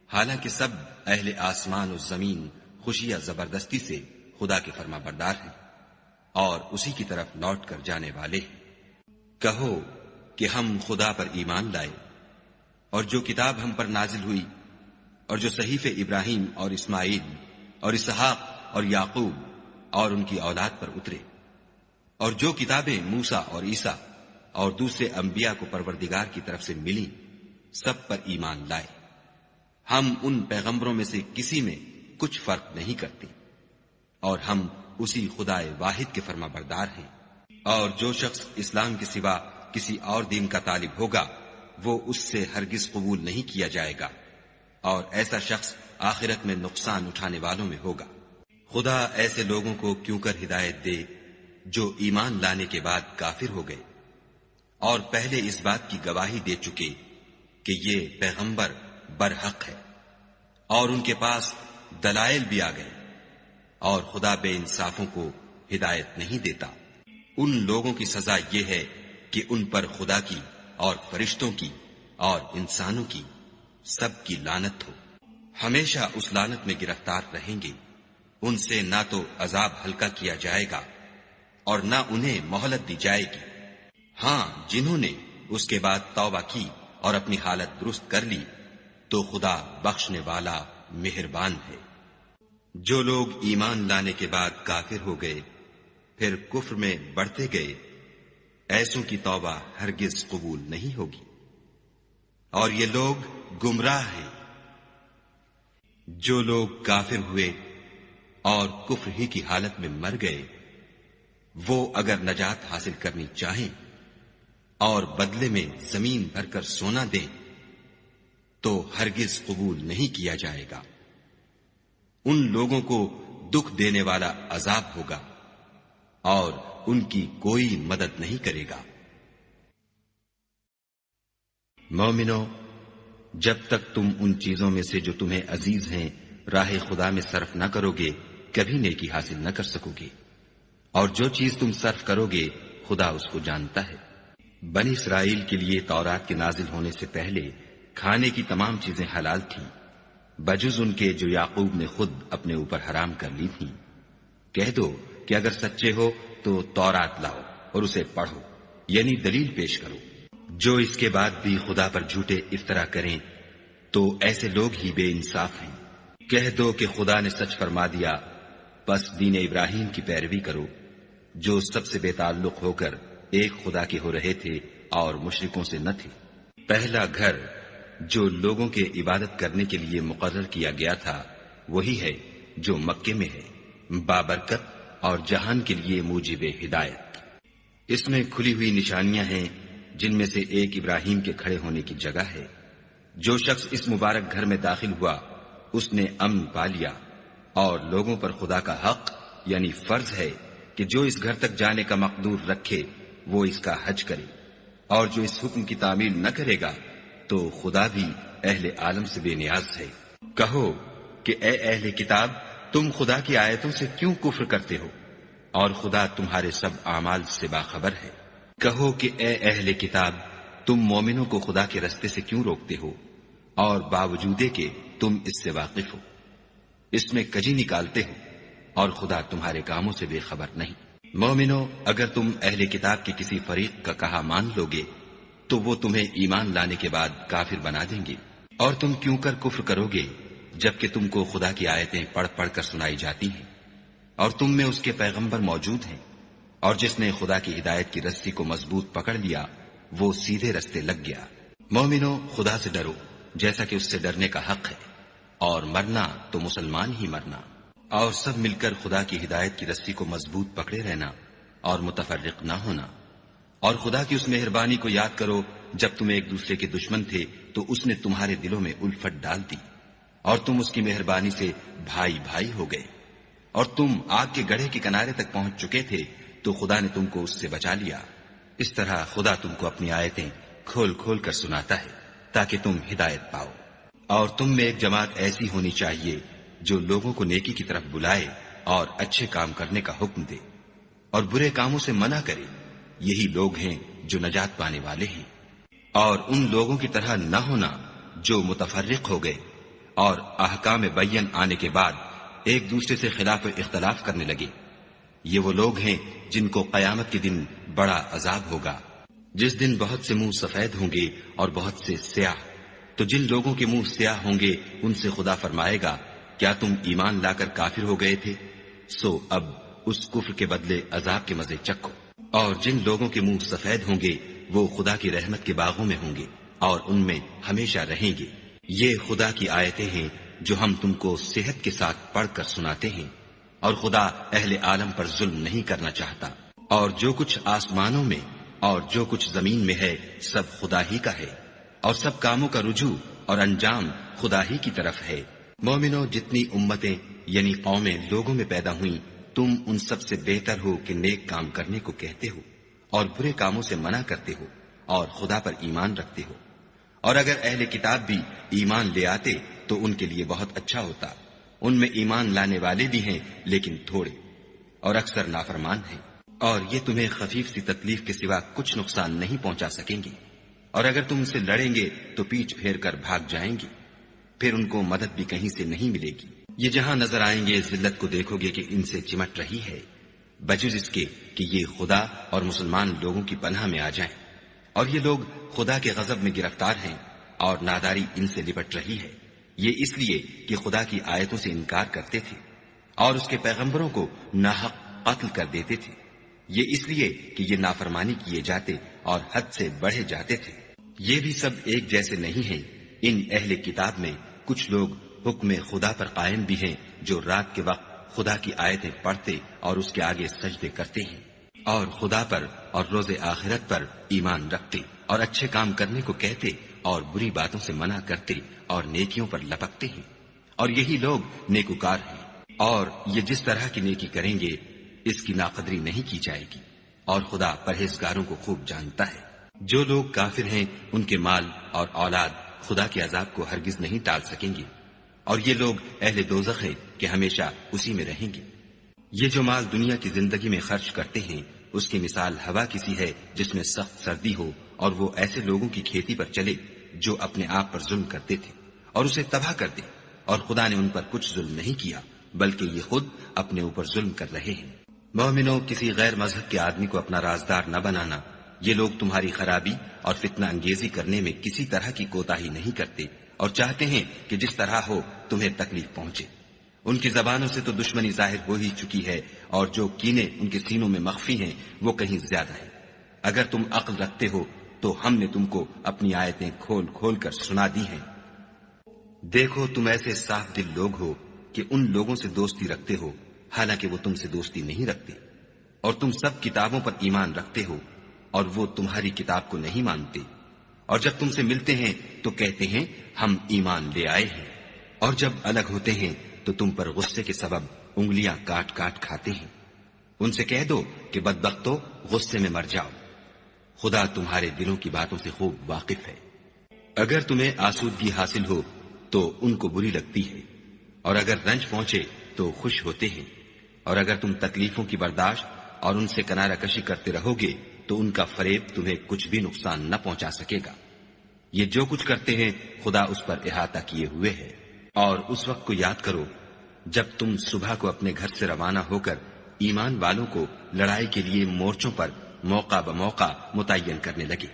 حالانکہ سب اہل آسمان و زمین خوشی یا زبردستی سے خدا کے فرما بردار ہیں اور اسی کی طرف لوٹ کر جانے والے ہیں۔ کہو کہ ہم خدا پر ایمان لائے اور جو کتاب ہم پر نازل ہوئی اور جو صحیفے ابراہیم اور اسماعیل اور اسحاق اور یعقوب اور ان کی اولاد پر اترے، اور جو کتابیں موسیٰ اور عیسیٰ اور دوسرے انبیاء کو پروردگار کی طرف سے ملی، سب پر ایمان لائے۔ ہم ان پیغمبروں میں سے کسی میں کچھ فرق نہیں کرتے، اور ہم اسی خدا واحد کے فرما بردار ہیں۔ اور جو شخص اسلام کے سوا کسی اور دین کا طالب ہوگا وہ اس سے ہرگز قبول نہیں کیا جائے گا، اور ایسا شخص آخرت میں نقصان اٹھانے والوں میں ہوگا۔ خدا ایسے لوگوں کو کیوں کر ہدایت دے جو ایمان لانے کے بعد کافر ہو گئے اور پہلے اس بات کی گواہی دے چکے کہ یہ پیغمبر برحق ہے، اور ان کے پاس دلائل بھی آ گئے، اور خدا بے انصافوں کو ہدایت نہیں دیتا۔ ان لوگوں کی سزا یہ ہے کہ ان پر خدا کی اور فرشتوں کی اور انسانوں کی سب کی لعنت ہو، ہمیشہ اس لعنت میں گرفتار رہیں گے۔ ان سے نہ تو عذاب ہلکا کیا جائے گا اور نہ انہیں مہلت دی جائے گی۔ ہاں، جنہوں نے اس کے بعد توبہ کی اور اپنی حالت درست کر لی تو خدا بخشنے والا مہربان ہے۔ جو لوگ ایمان لانے کے بعد کافر ہو گئے پھر کفر میں بڑھتے گئے، ایسوں کی توبہ ہرگز قبول نہیں ہوگی، اور یہ لوگ گمراہ ہیں۔ جو لوگ کافر ہوئے اور کفر ہی کی حالت میں مر گئے، وہ اگر نجات حاصل کرنی چاہیں اور بدلے میں زمین بھر کر سونا دیں تو ہرگز قبول نہیں کیا جائے گا۔ ان لوگوں کو دکھ دینے والا عذاب ہوگا اور ان کی کوئی مدد نہیں کرے گا۔ مومنو، جب تک تم ان چیزوں میں سے جو تمہیں عزیز ہیں راہ خدا میں صرف نہ کرو گے کبھی نیکی حاصل نہ کر سکو گے، اور جو چیز تم صرف کرو گے خدا اس کو جانتا ہے۔ بنی اسرائیل کے لیے تورات کے نازل ہونے سے پہلے کھانے کی تمام چیزیں حلال تھیں بجز ان کے جو یعقوب نے خود اپنے اوپر حرام کر لی تھیں۔ کہہ دو کہ اگر سچے ہو تو تورات لاؤ اور اسے پڑھو، یعنی دلیل پیش کرو۔ جو اس کے بعد بھی خدا پر جھوٹے افطرا کریں تو ایسے لوگ ہی بے انصاف ہیں۔ کہہ دو کہ خدا نے سچ فرما دیا، بس دین ابراہیم کی پیروی کرو، جو سب سے بے تعلق ہو کر ایک خدا کے ہو رہے تھے اور مشرکوں سے نہ تھے۔ پہلا گھر جو لوگوں کے عبادت کرنے کے لیے مقرر کیا گیا تھا وہی ہے جو مکے میں ہے، بابرکت اور جہان کے لیے موجب ہدایت۔ اس میں کھلی ہوئی نشانیاں ہیں جن میں سے ایک ابراہیم کے کھڑے ہونے کی جگہ ہے۔ جو شخص اس مبارک گھر میں داخل ہوا اس نے امن پا لیا، اور لوگوں پر خدا کا حق یعنی فرض ہے کہ جو اس گھر تک جانے کا مقدور رکھے وہ اس کا حج کرے، اور جو اس حکم کی تعمیل نہ کرے گا تو خدا بھی اہل عالم سے بے نیاز ہے۔ کہو کہ اے اہل کتاب، تم خدا کی آیتوں سے کیوں کفر کرتے ہو اور خدا تمہارے سب اعمال سے باخبر ہے۔ کہو کہ اے اہل کتاب، تم مومنوں کو خدا کے رستے سے کیوں روکتے ہو اور باوجود کہ تم اس سے واقف ہو، اس میں کجی نکالتے ہو اور خدا تمہارے کاموں سے بے خبر نہیں۔ مومنو، اگر تم اہل کتاب کے کسی فریق کا کہا مان لو گے تو وہ تمہیں ایمان لانے کے بعد کافر بنا دیں گے، اور تم کیوں کر کفر کرو گے جبکہ تم کو خدا کی آیتیں پڑھ پڑھ کر سنائی جاتی ہیں اور تم میں اس کے پیغمبر موجود ہیں، اور جس نے خدا کی ہدایت کی رسی کو مضبوط پکڑ لیا وہ سیدھے رستے لگ گیا۔ مومنو، خدا سے ڈرو جیسا کہ اس سے ڈرنے کا حق ہے، اور مرنا تو مسلمان ہی مرنا، اور سب مل کر خدا کی ہدایت کی رسی کو مضبوط پکڑے رہنا اور متفرق نہ ہونا۔ اور خدا کی اس مہربانی کو یاد کرو جب تم ایک دوسرے کے دشمن تھے تو اس نے تمہارے دلوں میں الفت ڈال دی اور تم اس کی مہربانی سے بھائی بھائی ہو گئے، اور تم آگ کے گڑھے کے کنارے تک پہنچ چکے تھے تو خدا نے تم کو اس سے بچا لیا۔ اس طرح خدا تم کو اپنی آیتیں کھول کھول کر سناتا ہے تاکہ تم ہدایت پاؤ۔ اور تم میں ایک جماعت ایسی ہونی چاہیے جو لوگوں کو نیکی کی طرف بلائے اور اچھے کام کرنے کا حکم دے اور برے کاموں سے منع کرے، یہی لوگ ہیں جو نجات پانے والے ہیں۔ اور ان لوگوں کی طرح نہ ہونا جو متفرق ہو گئے اور احکام بین آنے کے بعد ایک دوسرے سے خلاف و اختلاف کرنے لگے، یہ وہ لوگ ہیں جن کو قیامت کے دن بڑا عذاب ہوگا، جس دن بہت سے منہ سفید ہوں گے اور بہت سے سیاہ۔ تو جن لوگوں کے منہ سیاہ ہوں گے ان سے خدا فرمائے گا، کیا تم ایمان لا کر کافر ہو گئے تھے؟ سو اب اس کفر کے بدلے عذاب کے مزے چکھو۔ اور جن لوگوں کے منہ سفید ہوں گے وہ خدا کی رحمت کے باغوں میں ہوں گے اور ان میں ہمیشہ رہیں گے۔ یہ خدا کی آیتیں ہیں جو ہم تم کو صحت کے ساتھ پڑھ کر سناتے ہیں، اور خدا اہل عالم پر ظلم نہیں کرنا چاہتا۔ اور جو کچھ آسمانوں میں اور جو کچھ زمین میں ہے سب خدا ہی کا ہے، اور سب کاموں کا رجوع اور انجام خدا ہی کی طرف ہے۔ مومنوں، جتنی امتیں یعنی قومیں لوگوں میں پیدا ہوئیں تم ان سب سے بہتر ہو کہ نیک کام کرنے کو کہتے ہو اور برے کاموں سے منع کرتے ہو اور خدا پر ایمان رکھتے ہو۔ اور اگر اہل کتاب بھی ایمان لے آتے تو ان کے لیے بہت اچھا ہوتا، ان میں ایمان لانے والے بھی ہیں لیکن تھوڑے، اور اکثر نافرمان ہیں، اور یہ تمہیں خفیف سی تکلیف کے سوا کچھ نقصان نہیں پہنچا سکیں گے، اور اگر تم سے لڑیں گے تو پیٹھ پھیر کر بھاگ جائیں گے، پھر ان کو مدد بھی کہیں سے نہیں ملے گی۔ یہ جہاں نظر آئیں گے ذلت کو دیکھو گے کہ ان سے چمٹ رہی ہے، بجز اس کے کہ یہ خدا اور مسلمان لوگوں کی پناہ میں آ جائیں، اور یہ لوگ خدا کے غضب میں گرفتار ہیں اور ناداری ان سے لپٹ رہی ہے۔ یہ اس لیے کہ خدا کی آیتوں سے انکار کرتے تھے اور اس کے پیغمبروں کو ناحق قتل کر دیتے تھے، یہ اس لیے کہ یہ نافرمانی کیے جاتے اور حد سے بڑھے جاتے تھے۔ یہ بھی سب ایک جیسے نہیں ہیں، ان اہل کتاب میں کچھ لوگ حکم خدا پر قائم بھی ہیں، جو رات کے وقت خدا کی آیتیں پڑھتے اور اس کے آگے سجدے کرتے ہیں، اور خدا پر اور روز آخرت پر ایمان رکھتے اور اچھے کام کرنے کو کہتے اور بری باتوں سے منع کرتے اور نیکیوں پر لپکتے ہیں، اور یہی لوگ نیکوکار ہیں۔ اور یہ جس طرح کی نیکی کریں گے اس کی ناقدری نہیں کی جائے گی، اور خدا پرہیزگاروں کو خوب جانتا ہے۔ جو لوگ کافر ہیں ان کے مال اور اولاد خدا کے عذاب کو ہرگز نہیں ٹال سکیں گے، اور یہ لوگ اہل دوزخ ہیں کہ ہمیشہ اسی میں رہیں گے۔ یہ جو مال دنیا کی زندگی میں خرچ کرتے ہیں اس کی مثال ہوا کسی ہے جس میں سخت سردی ہو اور وہ ایسے لوگوں کی کھیتی پر چلے جو اپنے آپ پر ظلم کرتے تھے اور اسے تباہ کر دے، اور خدا نے ان پر کچھ ظلم نہیں کیا بلکہ یہ خود اپنے اوپر ظلم کر رہے ہیں۔ مومنوں، کسی غیر مذہب کے آدمی کو اپنا رازدار نہ بنانا، یہ لوگ تمہاری خرابی اور فتنہ انگیزی کرنے میں کسی طرح کی کوتاہی نہیں کرتے اور چاہتے ہیں کہ جس طرح ہو تمہیں تکلیف پہنچے۔ ان کی زبانوں سے تو دشمنی ظاہر ہو ہی چکی ہے، اور جو کینے ان کے سینوں میں مخفی ہیں وہ کہیں زیادہ ہیں۔ اگر تم عقل رکھتے ہو تو ہم نے تم کو اپنی آیتیں کھول کھول کر سنا دی ہیں۔ دیکھو، تم ایسے صاف دل لوگ ہو کہ ان لوگوں سے دوستی رکھتے ہو حالانکہ وہ تم سے دوستی نہیں رکھتے، اور تم سب کتابوں پر ایمان رکھتے ہو اور وہ تمہاری کتاب کو نہیں مانتے، اور جب تم سے ملتے ہیں تو کہتے ہیں ہم ایمان لے آئے ہیں، اور جب الگ ہوتے ہیں تو تم پر غصے کے سبب انگلیاں کاٹ کاٹ کھاتے ہیں۔ ان سے کہہ دو کہ بدبختو، غصے میں مر جاؤ، خدا تمہارے دلوں کی باتوں سے خوب واقف ہے۔ اگر تمہیں آسودگی حاصل ہو تو ان کو بری لگتی ہے، اور اگر رنج پہنچے تو خوش ہوتے ہیں، اور اگر تم تکلیفوں کی برداشت اور ان سے کنارہ کشی کرتے رہو گے تو ان کا فریب تمہیں کچھ بھی نقصان نہ پہنچا سکے گا۔ یہ جو کچھ کرتے ہیں خدا اس پر احاطہ کیے ہوئے ہے۔ اور اس وقت کو یاد کرو جب تم صبح کو اپنے گھر سے روانہ ہو کر ایمان والوں کو لڑائی کے لیے مورچوں پر موقع بموقع متعین کرنے لگے،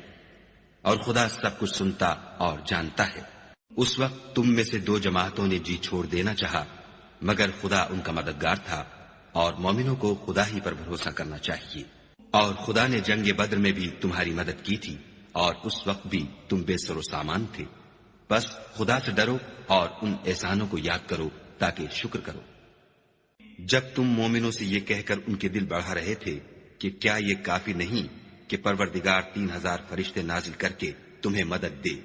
اور خدا سب کچھ سنتا اور جانتا ہے۔ اس وقت تم میں سے دو جماعتوں نے جی چھوڑ دینا چاہا، مگر خدا ان کا مددگار تھا، اور مومنوں کو خدا ہی پر بھروسہ کرنا چاہیے۔ اور خدا نے جنگ بدر میں بھی تمہاری مدد کی تھی، اور اس وقت بھی تم بے سر و سامان تھے۔ بس خدا سے ڈرو اور ان احسانوں کو یاد کرو تاکہ شکر کرو۔ جب تم مومنوں سے یہ کہہ کر ان کے دل بڑھا رہے تھے کہ کیا یہ کافی نہیں کہ پروردگار 3000 فرشتے نازل کر کے تمہیں مدد دے؟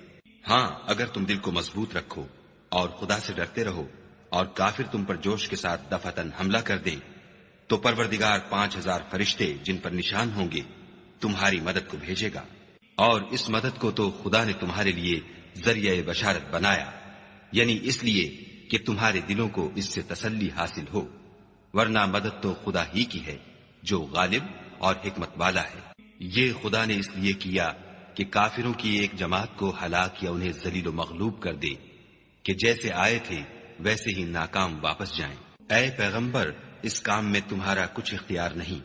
ہاں، اگر تم دل کو مضبوط رکھو اور خدا سے ڈرتے رہو اور کافر تم پر جوش کے ساتھ دفعتاً حملہ کر دیں تو پروردگار 5000 فرشتے جن پر نشان ہوں گے تمہاری مدد کو بھیجے گا، اور اس مدد کو تو خدا نے تمہارے لیے ذریعہ بشارت بنایا، یعنی اس لیے کہ تمہارے دلوں کو اس سے تسلی حاصل ہو، ورنہ مدد تو خدا ہی کی ہے جو غالب اور حکمت والا ہے۔ یہ خدا نے اس لیے کیا کہ کافروں کی ایک جماعت کو ہلاک یا انہیں ذلیل و مغلوب کر دے کہ جیسے آئے تھے ویسے ہی ناکام واپس جائیں۔ اے پیغمبر، اس کام میں تمہارا کچھ اختیار نہیں۔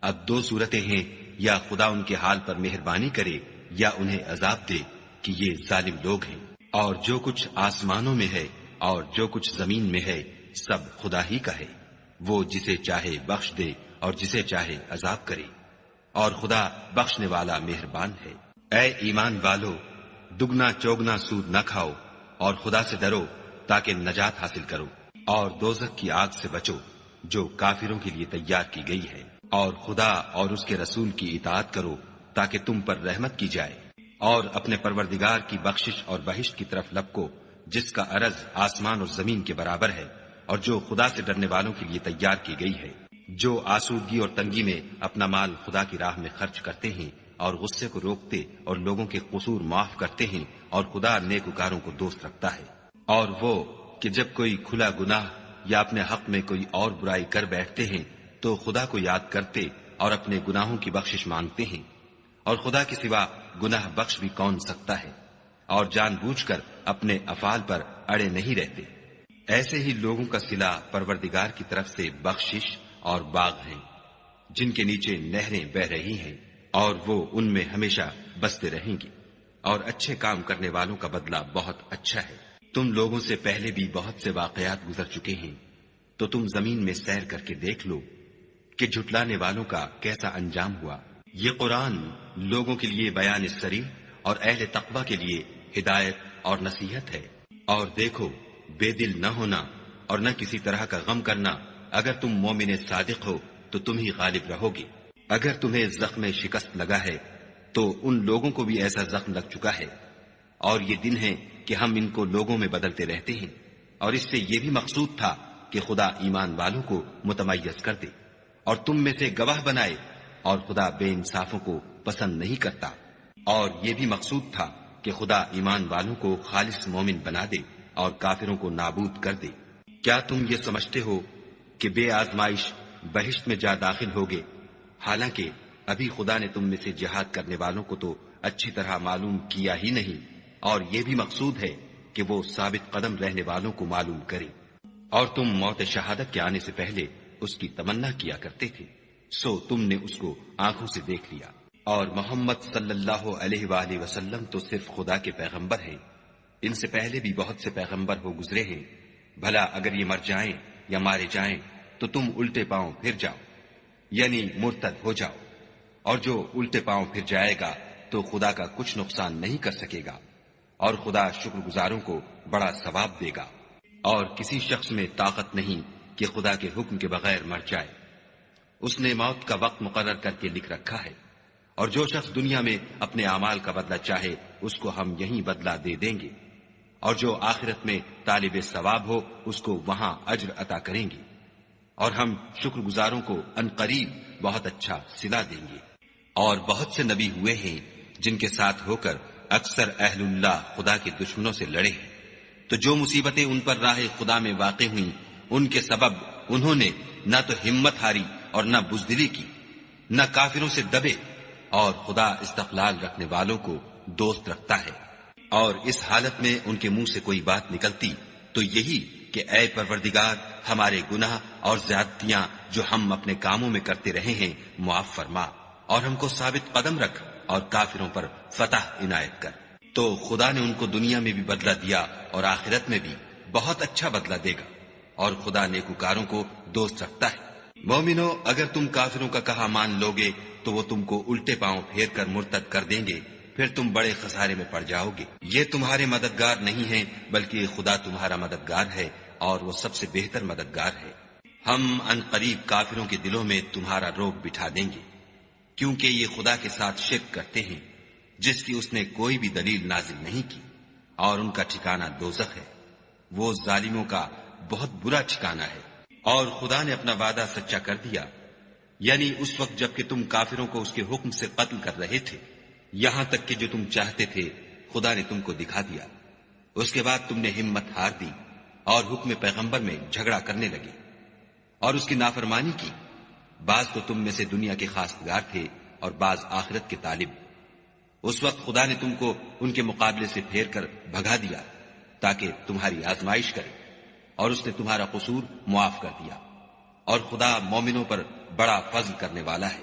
اب دو صورتیں ہیں، یا خدا ان کے حال پر مہربانی کرے یا انہیں عذاب دے کہ یہ ظالم لوگ ہیں۔ اور جو کچھ آسمانوں میں ہے اور جو کچھ زمین میں ہے سب خدا ہی کا ہے، وہ جسے چاہے بخش دے اور جسے چاہے عذاب کرے، اور خدا بخشنے والا مہربان ہے۔ اے ایمان والو، دگنا چوگنا سود نہ کھاؤ اور خدا سے ڈرو تاکہ نجات حاصل کرو، اور دوزخ کی آگ سے بچو جو کافروں کے لیے تیار کی گئی ہے، اور خدا اور اس کے رسول کی اطاعت کرو تاکہ تم پر رحمت کی جائے، اور اپنے پروردگار کی بخشش اور بہشت کی طرف لپکو جس کا عرض آسمان اور زمین کے برابر ہے، اور جو خدا سے ڈرنے والوں کے لیے تیار کی گئی ہے۔ جو آسودگی اور تنگی میں اپنا مال خدا کی راہ میں خرچ کرتے ہیں اور غصے کو روکتے اور لوگوں کے قصور معاف کرتے ہیں، اور خدا نیکوکاروں کو دوست رکھتا ہے۔ اور وہ کہ جب کوئی کھلا گناہ یا اپنے حق میں کوئی اور برائی کر بیٹھتے ہیں تو خدا کو یاد کرتے اور اپنے گناہوں کی بخشش مانگتے ہیں، اور خدا کے سوا گناہ بخش بھی کون سکتا ہے، اور جان بوجھ کر اپنے افعال پر اڑے نہیں رہتے۔ ایسے ہی لوگوں کا صلہ پروردگار کی طرف سے بخشش اور باغ ہیں جن کے نیچے نہریں بہ رہی ہیں، اور وہ ان میں ہمیشہ بستے رہیں گی، اور اچھے کام کرنے والوں کا بدلہ بہت اچھا ہے۔ تم لوگوں سے پہلے بھی بہت سے واقعات گزر چکے ہیں، تو تم زمین میں سیر کر کے دیکھ لو کہ جھٹلانے والوں کا کیسا انجام ہوا۔ یہ قرآن لوگوں کے لیے بیان صریح اور اہل تقوی کے لیے ہدایت اور نصیحت ہے۔ اور دیکھو، بے دل نہ ہونا اور نہ کسی طرح کا غم کرنا، اگر تم مومن صادق ہو تو تم ہی غالب رہو گے۔ اگر تمہیں زخم شکست لگا ہے تو ان لوگوں کو بھی ایسا زخم لگ چکا ہے، اور یہ دن ہے کہ ہم ان کو لوگوں میں بدلتے رہتے ہیں، اور اس سے یہ بھی مقصود تھا کہ خدا ایمان والوں کو متمیز کر دے اور تم میں سے گواہ بنائے، اور خدا بے انصافوں کو پسند نہیں کرتا۔ اور یہ بھی مقصود تھا کہ خدا ایمان والوں کو خالص مومن بنا دے اور کافروں کو نابود کر دے۔ کیا تم یہ سمجھتے ہو کہ بے آزمائش بہشت میں جا داخل ہوگے، حالانکہ ابھی خدا نے تم میں سے جہاد کرنے والوں کو تو اچھی طرح معلوم کیا ہی نہیں، اور یہ بھی مقصود ہے کہ وہ ثابت قدم رہنے والوں کو معلوم کرے۔ اور تم موت شہادت کے آنے سے پہلے اس کی تمنا کیا کرتے تھے، سو تم نے اس کو آنکھوں سے دیکھ لیا۔ اور محمد صلی اللہ علیہ وآلہ وسلم تو صرف خدا کے پیغمبر ہیں، ان سے پہلے بھی بہت سے پیغمبر ہو گزرے ہیں، بھلا اگر یہ مر جائیں یا مارے جائیں تو تم الٹے پاؤں پھر جاؤ، یعنی مرتد ہو جاؤ، اور جو الٹے پاؤں پھر جائے گا تو خدا کا کچھ نقصان نہیں کر سکے گا، اور خدا شکر گزاروں کو بڑا ثواب دے گا۔ اور کسی شخص میں طاقت نہیں کہ خدا کے حکم کے بغیر مر جائے، اس نے موت کا وقت مقرر کر کے لکھ رکھا ہے، اور جو شخص دنیا میں اپنے اعمال کا بدلہ چاہے اس کو ہم یہیں بدلہ دے دیں گے، اور جو آخرت میں طالب ثواب ہو اس کو وہاں اجر عطا کریں گے، اور ہم شکر گزاروں کو عنقریب بہت اچھا صلہ دیں گے۔ اور بہت سے نبی ہوئے ہیں جن کے ساتھ ہو کر اکثر اہل اللہ خدا کے دشمنوں سے لڑے ہیں، تو جو مصیبتیں ان پر راہ خدا میں واقع ہوئیں ان کے سبب انہوں نے نہ تو ہمت ہاری اور نہ بزدلی کی، نہ کافروں سے دبے، اور خدا استقلال رکھنے والوں کو دوست رکھتا ہے۔ اور اس حالت میں ان کے منہ سے کوئی بات نکلتی تو یہی کہ اے پروردگار، ہمارے گناہ اور زیادتیاں جو ہم اپنے کاموں میں کرتے رہے ہیں معاف فرما، اور ہم کو ثابت قدم رکھ اور کافروں پر فتح عنایت کر۔ تو خدا نے ان کو دنیا میں بھی بدلہ دیا اور آخرت میں بھی بہت اچھا بدلہ دے گا، اور خدا نیکوکاروں کو دوست رکھتا ہے۔ مومنو، اگر تم کافروں کا کہا مان لوگے تو وہ تم کو الٹے پاؤں پھیر کر مرتد کر دیں گے، پھر تم بڑے خسارے میں پڑ جاؤ گے۔ یہ تمہارے مددگار نہیں ہیں بلکہ خدا تمہارا مددگار ہے، اور وہ سب سے بہتر مددگار ہے۔ ہم ان قریب کافروں کے دلوں میں تمہارا روگ بٹھا دیں گے، کیونکہ یہ خدا کے ساتھ شرک کرتے ہیں جس کی اس نے کوئی بھی دلیل نازل نہیں کی، اور ان کا ٹھکانہ دوزخ ہے، وہ ظالموں کا بہت برا ٹھکانہ ہے۔ اور خدا نے اپنا وعدہ سچا کر دیا، یعنی اس وقت جب کہ تم کافروں کو اس کے حکم سے قتل کر رہے تھے، یہاں تک کہ جو تم چاہتے تھے خدا نے تم کو دکھا دیا۔ اس کے بعد تم نے ہمت ہار دی اور حکم پیغمبر میں جھگڑا کرنے لگے اور اس کی نافرمانی کی۔ بعض تو تم میں سے دنیا کے خواستگار تھے اور بعض آخرت کے طالب۔ اس وقت خدا نے تم کو ان کے مقابلے سے پھیر کر بھگا دیا تاکہ تمہاری آزمائش کرے، اور اس نے تمہارا قصور معاف کر دیا، اور خدا مومنوں پر بڑا فضل کرنے والا ہے۔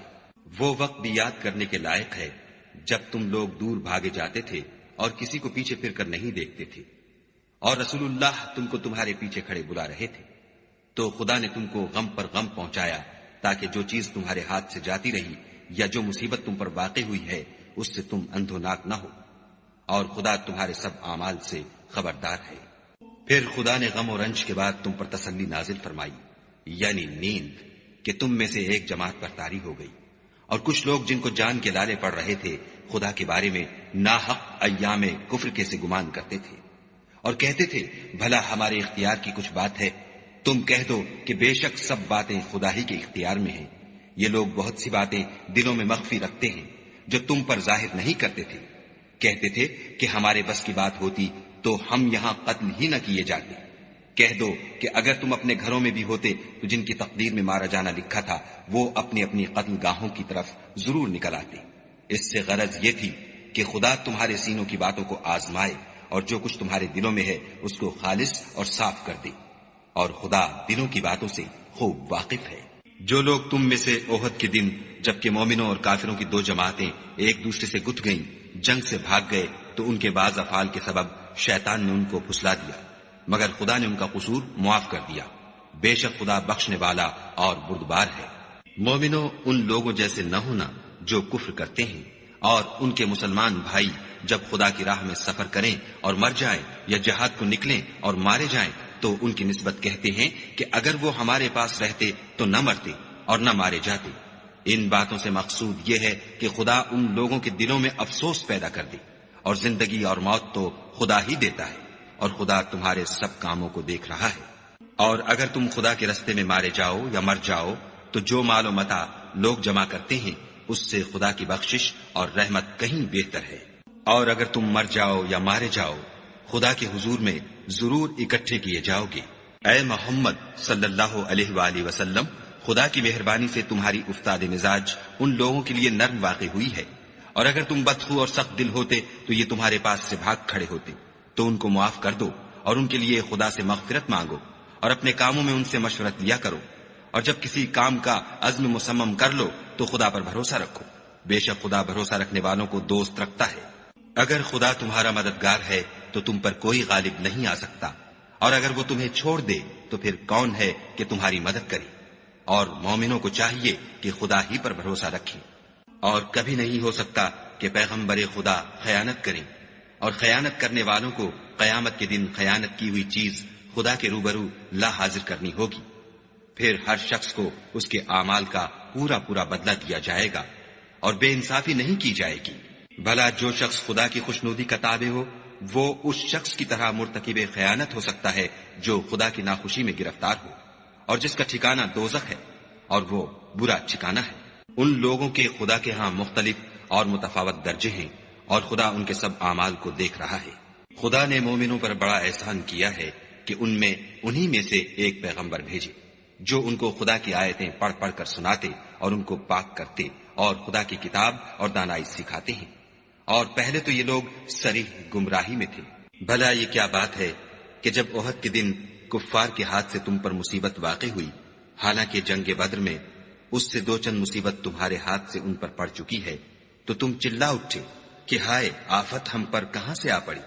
وہ وقت بھی یاد کرنے کے لائق ہے جب تم لوگ دور بھاگے جاتے تھے اور کسی کو پیچھے پھر کر نہیں دیکھتے تھے، اور رسول اللہ تم کو تمہارے پیچھے کھڑے بلا رہے تھے، تو خدا نے تم کو غم پر غم پہنچایا تاکہ جو چیز تمہارے ہاتھ سے جاتی رہی یا جو مصیبت تم پر واقع ہوئی ہے اس سے تم اندھوناک نہ ہو، اور خدا تمہارے سب اعمال سے خبردار ہے۔ پھر خدا نے غم و رنج کے بعد تم پر تسلی نازل فرمائی، یعنی نیند، کہ تم میں سے ایک جماعت پر طاری ہو گئی، اور کچھ لوگ جن کو جان کے لالے پڑ رہے تھے خدا کے بارے میں ناحق ایام کفر کے سے گمان کرتے تھے، اور کہتے تھے بھلا ہمارے اختیار کی کچھ بات ہے تم کہہ دو کہ بے شک سب باتیں خدا ہی کے اختیار میں ہیں۔ یہ لوگ بہت سی باتیں دلوں میں مخفی رکھتے ہیں جو تم پر ظاہر نہیں کرتے تھے۔ کہتے تھے کہ ہمارے بس کی بات ہوتی تو ہم یہاں قتل ہی نہ کیے جاتے۔ کہہ دو کہ اگر تم اپنے گھروں میں بھی ہوتے تو جن کی تقدیر میں مارا جانا لکھا تھا وہ اپنی اپنی قتل گاہوں کی طرف ضرور نکل آتے۔ اس سے غرض یہ تھی کہ خدا تمہارے سینوں کی باتوں کو آزمائے اور جو کچھ تمہارے دلوں میں ہے اس کو خالص اور صاف کر دے، اور خدا دلوں کی باتوں سے خوب واقف ہے۔ جو لوگ تم میں سے احد کے دن جبکہ مومنوں اور کافروں کی دو جماعتیں ایک دوسرے سے گتھ گئیں جنگ سے بھاگ گئے تو ان کے بعض افعال کے سبب شیطان نے ان کو پھسلا دیا، مگر خدا نے ان کا قصور معاف کر دیا۔ بے شک خدا بخشنے والا اور بردبار ہے۔ مومنوں، ان لوگوں جیسے نہ ہونا جو کفر کرتے ہیں، اور ان کے مسلمان بھائی جب خدا کی راہ میں سفر کریں اور مر جائیں یا جہاد کو نکلیں اور مارے جائیں تو ان کی نسبت کہتے ہیں کہ اگر وہ ہمارے پاس رہتے تو نہ مرتے اور نہ مارے جاتے۔ ان باتوں سے مقصود یہ ہے کہ خدا ان لوگوں کے دلوں میں افسوس پیدا کر دے، اور زندگی اور موت تو خدا ہی دیتا ہے، اور خدا تمہارے سب کاموں کو دیکھ رہا ہے۔ اور اگر تم خدا کے رستے میں مارے جاؤ یا مر جاؤ تو جو مال و متاع لوگ جمع کرتے ہیں اس سے خدا کی بخشش اور رحمت کہیں بہتر ہے۔ اور اگر تم مر جاؤ یا مارے جاؤ خدا کے حضور میں ضرور اکٹھے کیے جاؤ گے۔ اے محمد صلی اللہ علیہ وآلہ وسلم، خدا کی مہربانی سے تمہاری افتاد مزاج ان لوگوں کے لیے نرم واقع ہوئی ہے، اور اگر تم بدخو اور سخت دل ہوتے تو یہ تمہارے پاس سے بھاگ کھڑے ہوتے۔ تو ان کو معاف کر دو اور ان کے لیے خدا سے مغفرت مانگو، اور اپنے کاموں میں ان سے مشورت لیا کرو، اور جب کسی کام کا عزم مصمم کر لو تو خدا پر بھروسہ رکھو۔ بے شک خدا بھروسہ رکھنے والوں کو دوست رکھتا ہے۔ اگر خدا تمہارا مددگار ہے تو تم پر کوئی غالب نہیں آ سکتا، اور اگر وہ تمہیں چھوڑ دے تو پھر کون ہے کہ تمہاری مدد کرے؟ اور مومنوں کو چاہیے کہ خدا ہی پر بھروسہ رکھیں، اور کبھی نہیں ہو سکتا کہ پیغمبر خدا خیانت کریں، اور خیانت کرنے والوں کو قیامت کے دن خیانت کی ہوئی چیز خدا کے روبرو لا حاضر کرنی ہوگی۔ پھر ہر شخص کو اس کے اعمال کا پورا پورا بدلہ دیا جائے گا، اور بے انصافی نہیں کی جائے گی۔ بھلا جو شخص خدا کی خوشنودی کا تابع ہو وہ اس شخص کی طرح مرتکب خیانت ہو سکتا ہے جو خدا کی ناخوشی میں گرفتار ہو، اور جس کا ٹھکانہ دوزخ ہے، اور وہ برا ٹھکانہ ہے۔ ان لوگوں کے خدا کے ہاں مختلف اور متفاوت درجے ہیں، اور خدا ان کے سب اعمال کو دیکھ رہا ہے۔ خدا نے مومنوں پر بڑا احسان کیا ہے کہ ان میں انہی میں سے ایک پیغمبر بھیجے جو ان کو خدا کی آیتیں پڑھ پڑھ کر سناتے اور ان کو پاک کرتے اور خدا کی کتاب اور دانائی سکھاتے ہیں، اور پہلے تو یہ لوگ صریح گمراہی میں تھے۔ بھلا یہ کیا بات ہے کہ جب احد کے دن کفار کے ہاتھ سے تم پر مصیبت واقع ہوئی، حالانکہ جنگ بدر میں اس سے دو چند مصیبت تمہارے ہاتھ سے ان پر پڑ چکی ہے، تو تم چلا اٹھے کہ ہائے آفت ہم پر کہاں سے آ پڑی۔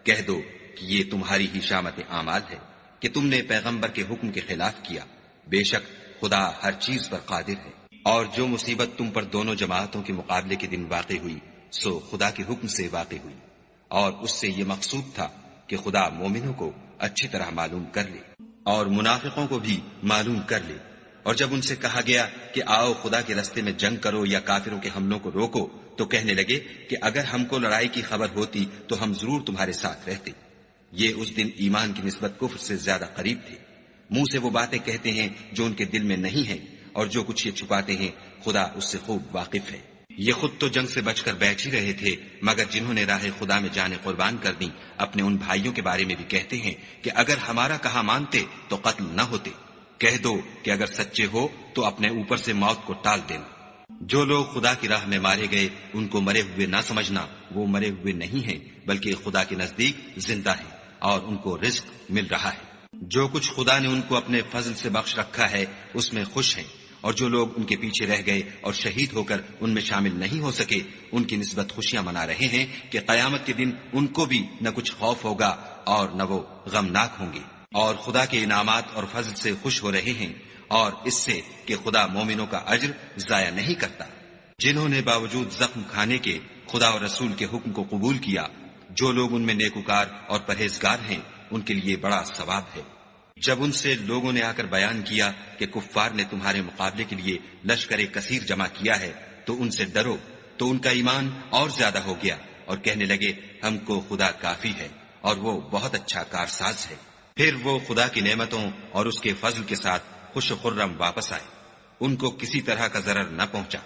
کہہ دو کہ یہ تمہاری ہی شامت اعمال ہے کہ تم نے پیغمبر کے حکم کے خلاف کیا۔ بے شک خدا ہر چیز پر قادر ہے۔ اور جو مصیبت تم پر دونوں جماعتوں کے مقابلے کے دن واقع ہوئی سو خدا کے حکم سے واقع ہوئی، اور اس سے یہ مقصود تھا کہ خدا مومنوں کو اچھی طرح معلوم کر لے اور منافقوں کو بھی معلوم کر لے۔ اور جب ان سے کہا گیا کہ آؤ خدا کے رستے میں جنگ کرو یا کافروں کے حملوں کو روکو تو کہنے لگے کہ اگر ہم کو لڑائی کی خبر ہوتی تو ہم ضرور تمہارے ساتھ رہتے۔ یہ اس دن ایمان کی نسبت کفر سے زیادہ قریب تھے۔ منہ سے وہ باتیں کہتے ہیں جو ان کے دل میں نہیں ہیں، اور جو کچھ یہ چھپاتے ہیں خدا اس سے خوب واقف ہے۔ یہ خود تو جنگ سے بچ کر بیٹھ ہی رہے تھے، مگر جنہوں نے راہ خدا میں جانیں قربان کر دی اپنے ان بھائیوں کے بارے میں بھی کہتے ہیں کہ اگر ہمارا کہا مانتے تو قتل نہ ہوتے۔ کہہ دو کہ اگر سچے ہو تو اپنے اوپر سے موت کو ٹال دینا۔ جو لوگ خدا کی راہ میں مارے گئے ان کو مرے ہوئے نہ سمجھنا، وہ مرے ہوئے نہیں ہیں بلکہ خدا کے نزدیک زندہ ہیں، اور ان کو رزق مل رہا ہے۔ جو کچھ خدا نے ان کو اپنے فضل سے بخش رکھا ہے اس میں خوش ہیں، اور جو لوگ ان کے پیچھے رہ گئے اور شہید ہو کر ان میں شامل نہیں ہو سکے ان کی نسبت خوشیاں منا رہے ہیں کہ قیامت کے دن ان کو بھی نہ کچھ خوف ہوگا اور نہ وہ غمناک ہوں گے، اور خدا کے انعامات اور فضل سے خوش ہو رہے ہیں، اور اس سے کہ خدا مومنوں کا اجر ضائع نہیں کرتا۔ جنہوں نے باوجود زخم کھانے کے خدا اور رسول کے حکم کو قبول کیا، جو لوگ ان میں نیکوکار اور پرہیزگار ہیں ان کے لیے بڑا ثواب ہے۔ جب ان سے لوگوں نے آ کر بیان کیا کہ کفار نے تمہارے مقابلے کے لیے لشکر کثیر جمع کیا ہے تو ان سے ڈرو، تو ان کا ایمان اور زیادہ ہو گیا اور کہنے لگے ہم کو خدا کافی ہے اور وہ بہت اچھا کارساز ہے۔ پھر وہ خدا کی نعمتوں اور اس کے فضل کے ساتھ خوش و خرم واپس آئے، ان کو کسی طرح کا ضرر نہ پہنچا،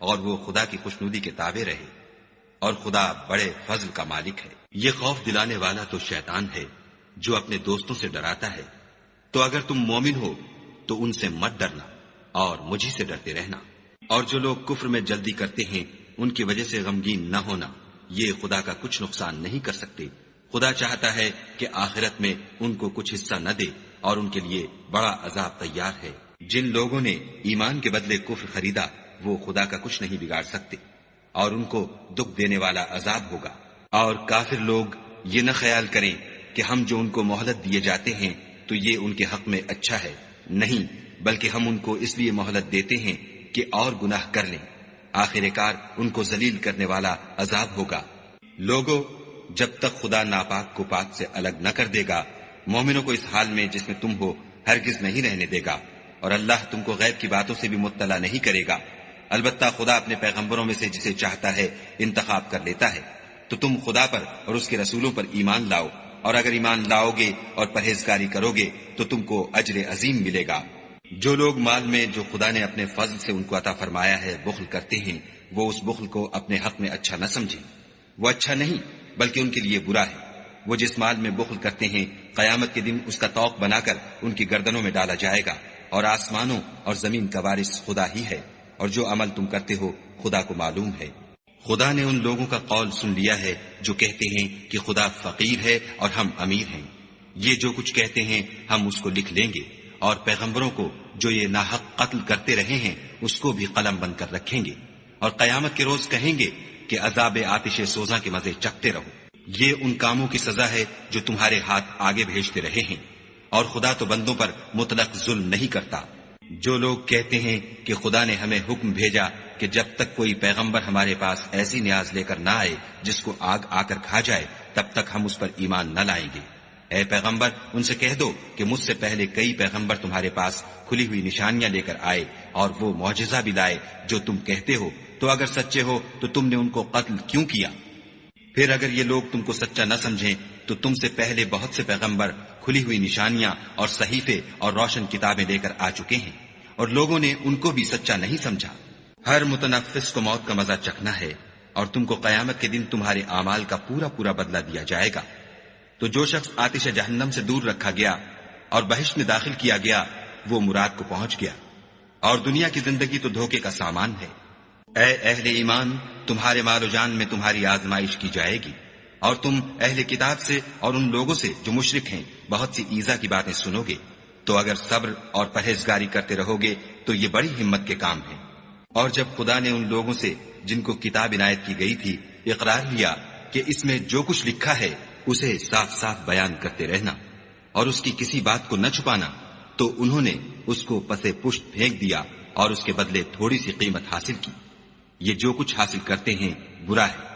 اور وہ خدا کی خوشنودی کے تابع رہے، اور خدا بڑے فضل کا مالک ہے۔ یہ خوف دلانے والا تو شیطان ہے جو اپنے دوستوں سے ڈراتا ہے، تو اگر تم مومن ہو تو ان سے مت ڈرنا اور مجھی سے ڈرتے رہنا۔ اور جو لوگ کفر میں جلدی کرتے ہیں ان کی وجہ سے غمگین نہ ہونا، یہ خدا کا کچھ نقصان نہیں کر سکتے۔ خدا چاہتا ہے کہ آخرت میں ان کو کچھ حصہ نہ دے، اور ان کے لیے بڑا عذاب تیار ہے۔ جن لوگوں نے ایمان کے بدلے کفر خریدا وہ خدا کا کچھ نہیں بگاڑ سکتے، اور ان کو دکھ دینے والا عذاب ہوگا۔ اور کافر لوگ یہ نہ خیال کریں کہ ہم جو ان کو مہلت دیے جاتے ہیں تو یہ ان کے حق میں اچھا ہے، نہیں، بلکہ ہم ان کو اس لیے مہلت دیتے ہیں کہ اور گناہ کر لیں، آخر کار ان کو ذلیل کرنے والا عذاب ہوگا۔ لوگوں، جب تک خدا ناپاک کو پاک سے الگ نہ کر دے گا، مومنوں کو اس حال میں جس میں تم ہو ہرگز نہیں رہنے دے گا، اور اللہ تم کو غیب کی باتوں سے بھی مطلع نہیں کرے گا۔ البتہ خدا اپنے پیغمبروں میں سے جسے چاہتا ہے انتخاب کر لیتا ہے۔ تو تم خدا پر اور اس کے رسولوں پر ایمان لاؤ، اور اگر ایمان لاؤ گے اور پرہیزگاری کرو گے تو تم کو اجر عظیم ملے گا۔ جو لوگ مال میں جو خدا نے اپنے فضل سے ان کو عطا فرمایا ہے بخل کرتے ہیں، وہ اس بخل کو اپنے حق میں اچھا نہ سمجھیں، وہ اچھا نہیں بلکہ ان کے لیے برا ہے۔ وہ جس مال میں بخل کرتے ہیں قیامت کے دن اس کا طوق بنا کر ان کی گردنوں میں ڈالا جائے گا، اور آسمانوں اور زمین کا وارث خدا ہی ہے، اور جو عمل تم کرتے ہو خدا کو معلوم ہے۔ خدا نے ان لوگوں کا قول سن لیا ہے جو کہتے ہیں کہ خدا فقیر ہے اور ہم امیر ہیں۔ یہ جو کچھ کہتے ہیں ہم اس کو لکھ لیں گے، اور پیغمبروں کو جو یہ ناحق قتل کرتے رہے ہیں اس کو بھی قلم بند کر رکھیں گے، اور قیامت کے روز کہیں گے کہ عذاب آتش سوزاں کے مزے چکھتے رہو۔ یہ ان کاموں کی سزا ہے جو تمہارے ہاتھ آگے بھیجتے رہے ہیں، اور خدا تو بندوں پر مطلق ظلم نہیں کرتا۔ جو لوگ کہتے ہیں کہ خدا نے ہمیں حکم بھیجا کہ جب تک کوئی پیغمبر ہمارے پاس ایسی نیاز لے کر نہ آئے جس کو آگ آ کر کھا جائے تب تک ہم اس پر ایمان نہ لائیں گے۔ اے پیغمبر، ان سے کہہ دو کہ مجھ سے پہلے کئی پیغمبر تمہارے پاس کھلی ہوئی نشانیاں لے کر آئے اور وہ معجزہ بھی لائے جو تم کہتے ہو، تو اگر سچے ہو تو تم نے ان کو قتل کیوں کیا؟ پھر اگر یہ لوگ تم کو سچا نہ سمجھیں تو تم سے پہلے بہت سے پیغمبر کھلی ہوئی نشانیاں اور صحیفے اور روشن کتابیں لے کر آ چکے ہیں، اور لوگوں نے ان کو بھی سچا نہیں سمجھا۔ ہر متنفس کو موت کا مزہ چکھنا ہے، اور تم کو قیامت کے دن تمہارے اعمال کا پورا پورا بدلہ دیا جائے گا۔ تو جو شخص آتش جہنم سے دور رکھا گیا اور بہشت میں داخل کیا گیا وہ مراد کو پہنچ گیا، اور دنیا کی زندگی تو دھوکے کا سامان ہے۔ اے اہل ایمان، تمہارے مال و جان میں تمہاری آزمائش کی جائے گی، اور تم اہل کتاب سے اور ان لوگوں سے جو مشرک ہیں بہت سی ایذا کی باتیں سنو گے، تو اگر صبر اور پرہیزگاری کرتے رہو گے تو یہ بڑی ہمت کے کام ہے۔ اور جب خدا نے ان لوگوں سے جن کو کتاب عنایت کی گئی تھی اقرار لیا کہ اس میں جو کچھ لکھا ہے اسے صاف صاف بیان کرتے رہنا اور اس کی کسی بات کو نہ چھپانا، تو انہوں نے اس کو پسے پشت پھینک دیا اور اس کے بدلے تھوڑی سی قیمت حاصل کی۔ یہ جو کچھ حاصل کرتے ہیں برا ہے۔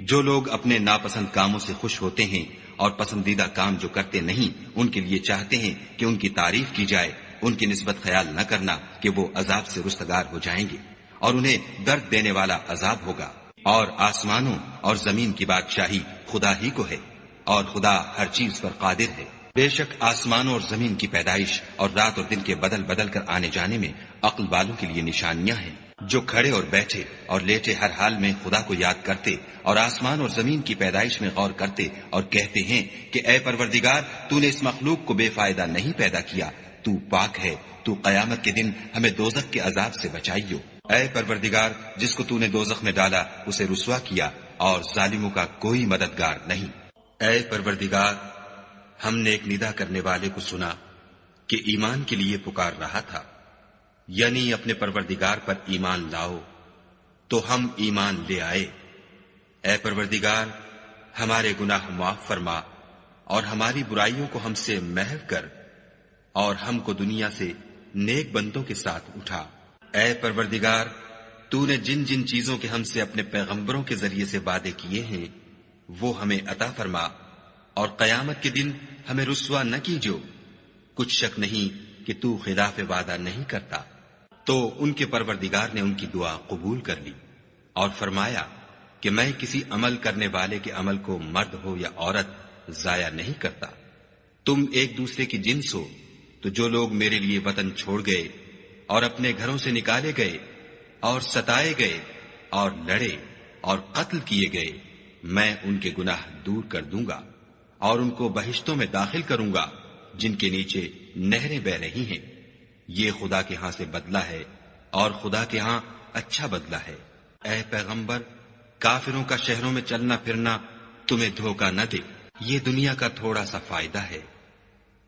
جو لوگ اپنے ناپسند کاموں سے خوش ہوتے ہیں اور پسندیدہ کام جو کرتے نہیں ان کے لیے چاہتے ہیں کہ ان کی تعریف کی جائے، ان کی نسبت خیال نہ کرنا کہ وہ عذاب سے رستگار ہو جائیں گے، اور انہیں درد دینے والا عذاب ہوگا۔ اور آسمانوں اور زمین کی بادشاہی خدا ہی کو ہے، اور خدا ہر چیز پر قادر ہے۔ بے شک آسمانوں اور زمین کی پیدائش اور رات اور دن کے بدل بدل کر آنے جانے میں عقل والوں کے لیے نشانیاں ہیں، جو کھڑے اور بیٹھے اور لیٹے ہر حال میں خدا کو یاد کرتے اور آسمان اور زمین کی پیدائش میں غور کرتے اور کہتے ہیں کہ اے پروردگار، تو نے اس مخلوق کو بے فائدہ نہیں پیدا کیا، تو پاک ہے، تو قیامت کے دن ہمیں دوزخ کے عذاب سے بچائیو۔ اے پروردگار، جس کو تو نے دوزخ میں ڈالا اسے رسوا کیا، اور ظالموں کا کوئی مددگار نہیں۔ اے پروردگار، ہم نے ایک ندا کرنے والے کو سنا کہ ایمان کے لیے پکار رہا تھا، یعنی اپنے پروردگار پر ایمان لاؤ، تو ہم ایمان لے آئے۔ اے پروردگار، ہمارے گناہ معاف فرما اور ہماری برائیوں کو ہم سے محو کر، اور ہم کو دنیا سے نیک بندوں کے ساتھ اٹھا۔ اے پروردگار، تو نے جن جن چیزوں کے ہم سے اپنے پیغمبروں کے ذریعے سے وعدے کیے ہیں وہ ہمیں عطا فرما، اور قیامت کے دن ہمیں رسوا نہ کیجو۔ کچھ شک نہیں کہ تو خلاف وعدہ نہیں کرتا۔ تو ان کے پروردگار نے ان کی دعا قبول کر لی اور فرمایا کہ میں کسی عمل کرنے والے کے عمل کو مرد ہو یا عورت ضائع نہیں کرتا۔ تم ایک دوسرے کی جنس ہو، تو جو لوگ میرے لیے وطن چھوڑ گئے اور اپنے گھروں سے نکالے گئے اور ستائے گئے اور لڑے اور قتل کیے گئے، میں ان کے گناہ دور کر دوں گا اور ان کو بہشتوں میں داخل کروں گا جن کے نیچے نہریں بہ رہی ہیں۔ یہ خدا کے ہاں سے بدلہ ہے اور خدا کے ہاں اچھا بدلہ ہے۔ اے پیغمبر، کافروں کا شہروں میں چلنا پھرنا تمہیں دھوکہ نہ دے، یہ دنیا کا تھوڑا سا فائدہ ہے،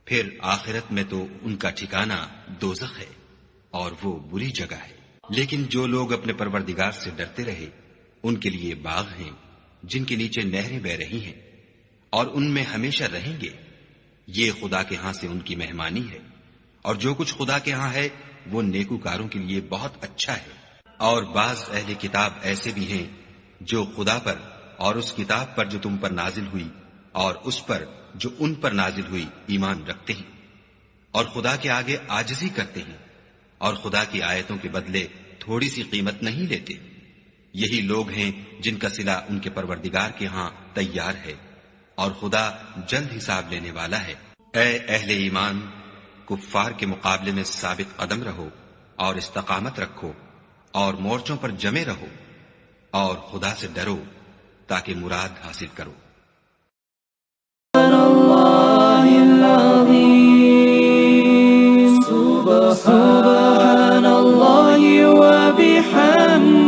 پھر آخرت میں تو ان کا ٹھکانہ دوزخ ہے اور وہ بری جگہ ہے۔ لیکن جو لوگ اپنے پروردگار سے ڈرتے رہے ان کے لیے باغ ہیں جن کے نیچے نہریں بہ رہی ہیں اور ان میں ہمیشہ رہیں گے۔ یہ خدا کے ہاں سے ان کی مہمانی ہے، اور جو کچھ خدا کے ہاں ہے وہ نیکوکاروں کے لیے بہت اچھا ہے۔ اور بعض اہل کتاب ایسے بھی ہیں جو خدا پر اور اس کتاب پر جو تم پر نازل ہوئی اور اس پر جو ان پر نازل ہوئی ایمان رکھتے ہیں، اور خدا کے آگے عاجزی کرتے ہیں، اور خدا کی آیتوں کے بدلے تھوڑی سی قیمت نہیں لیتے۔ یہی لوگ ہیں جن کا صلہ ان کے پروردگار کے ہاں تیار ہے، اور خدا جلد حساب لینے والا ہے۔ اے اہل ایمان، کفار کے مقابلے میں ثابت قدم رہو اور استقامت رکھو اور مورچوں پر جمے رہو اور خدا سے ڈرو تاکہ مراد حاصل کرو۔ سبحان اللہ و بحمدہ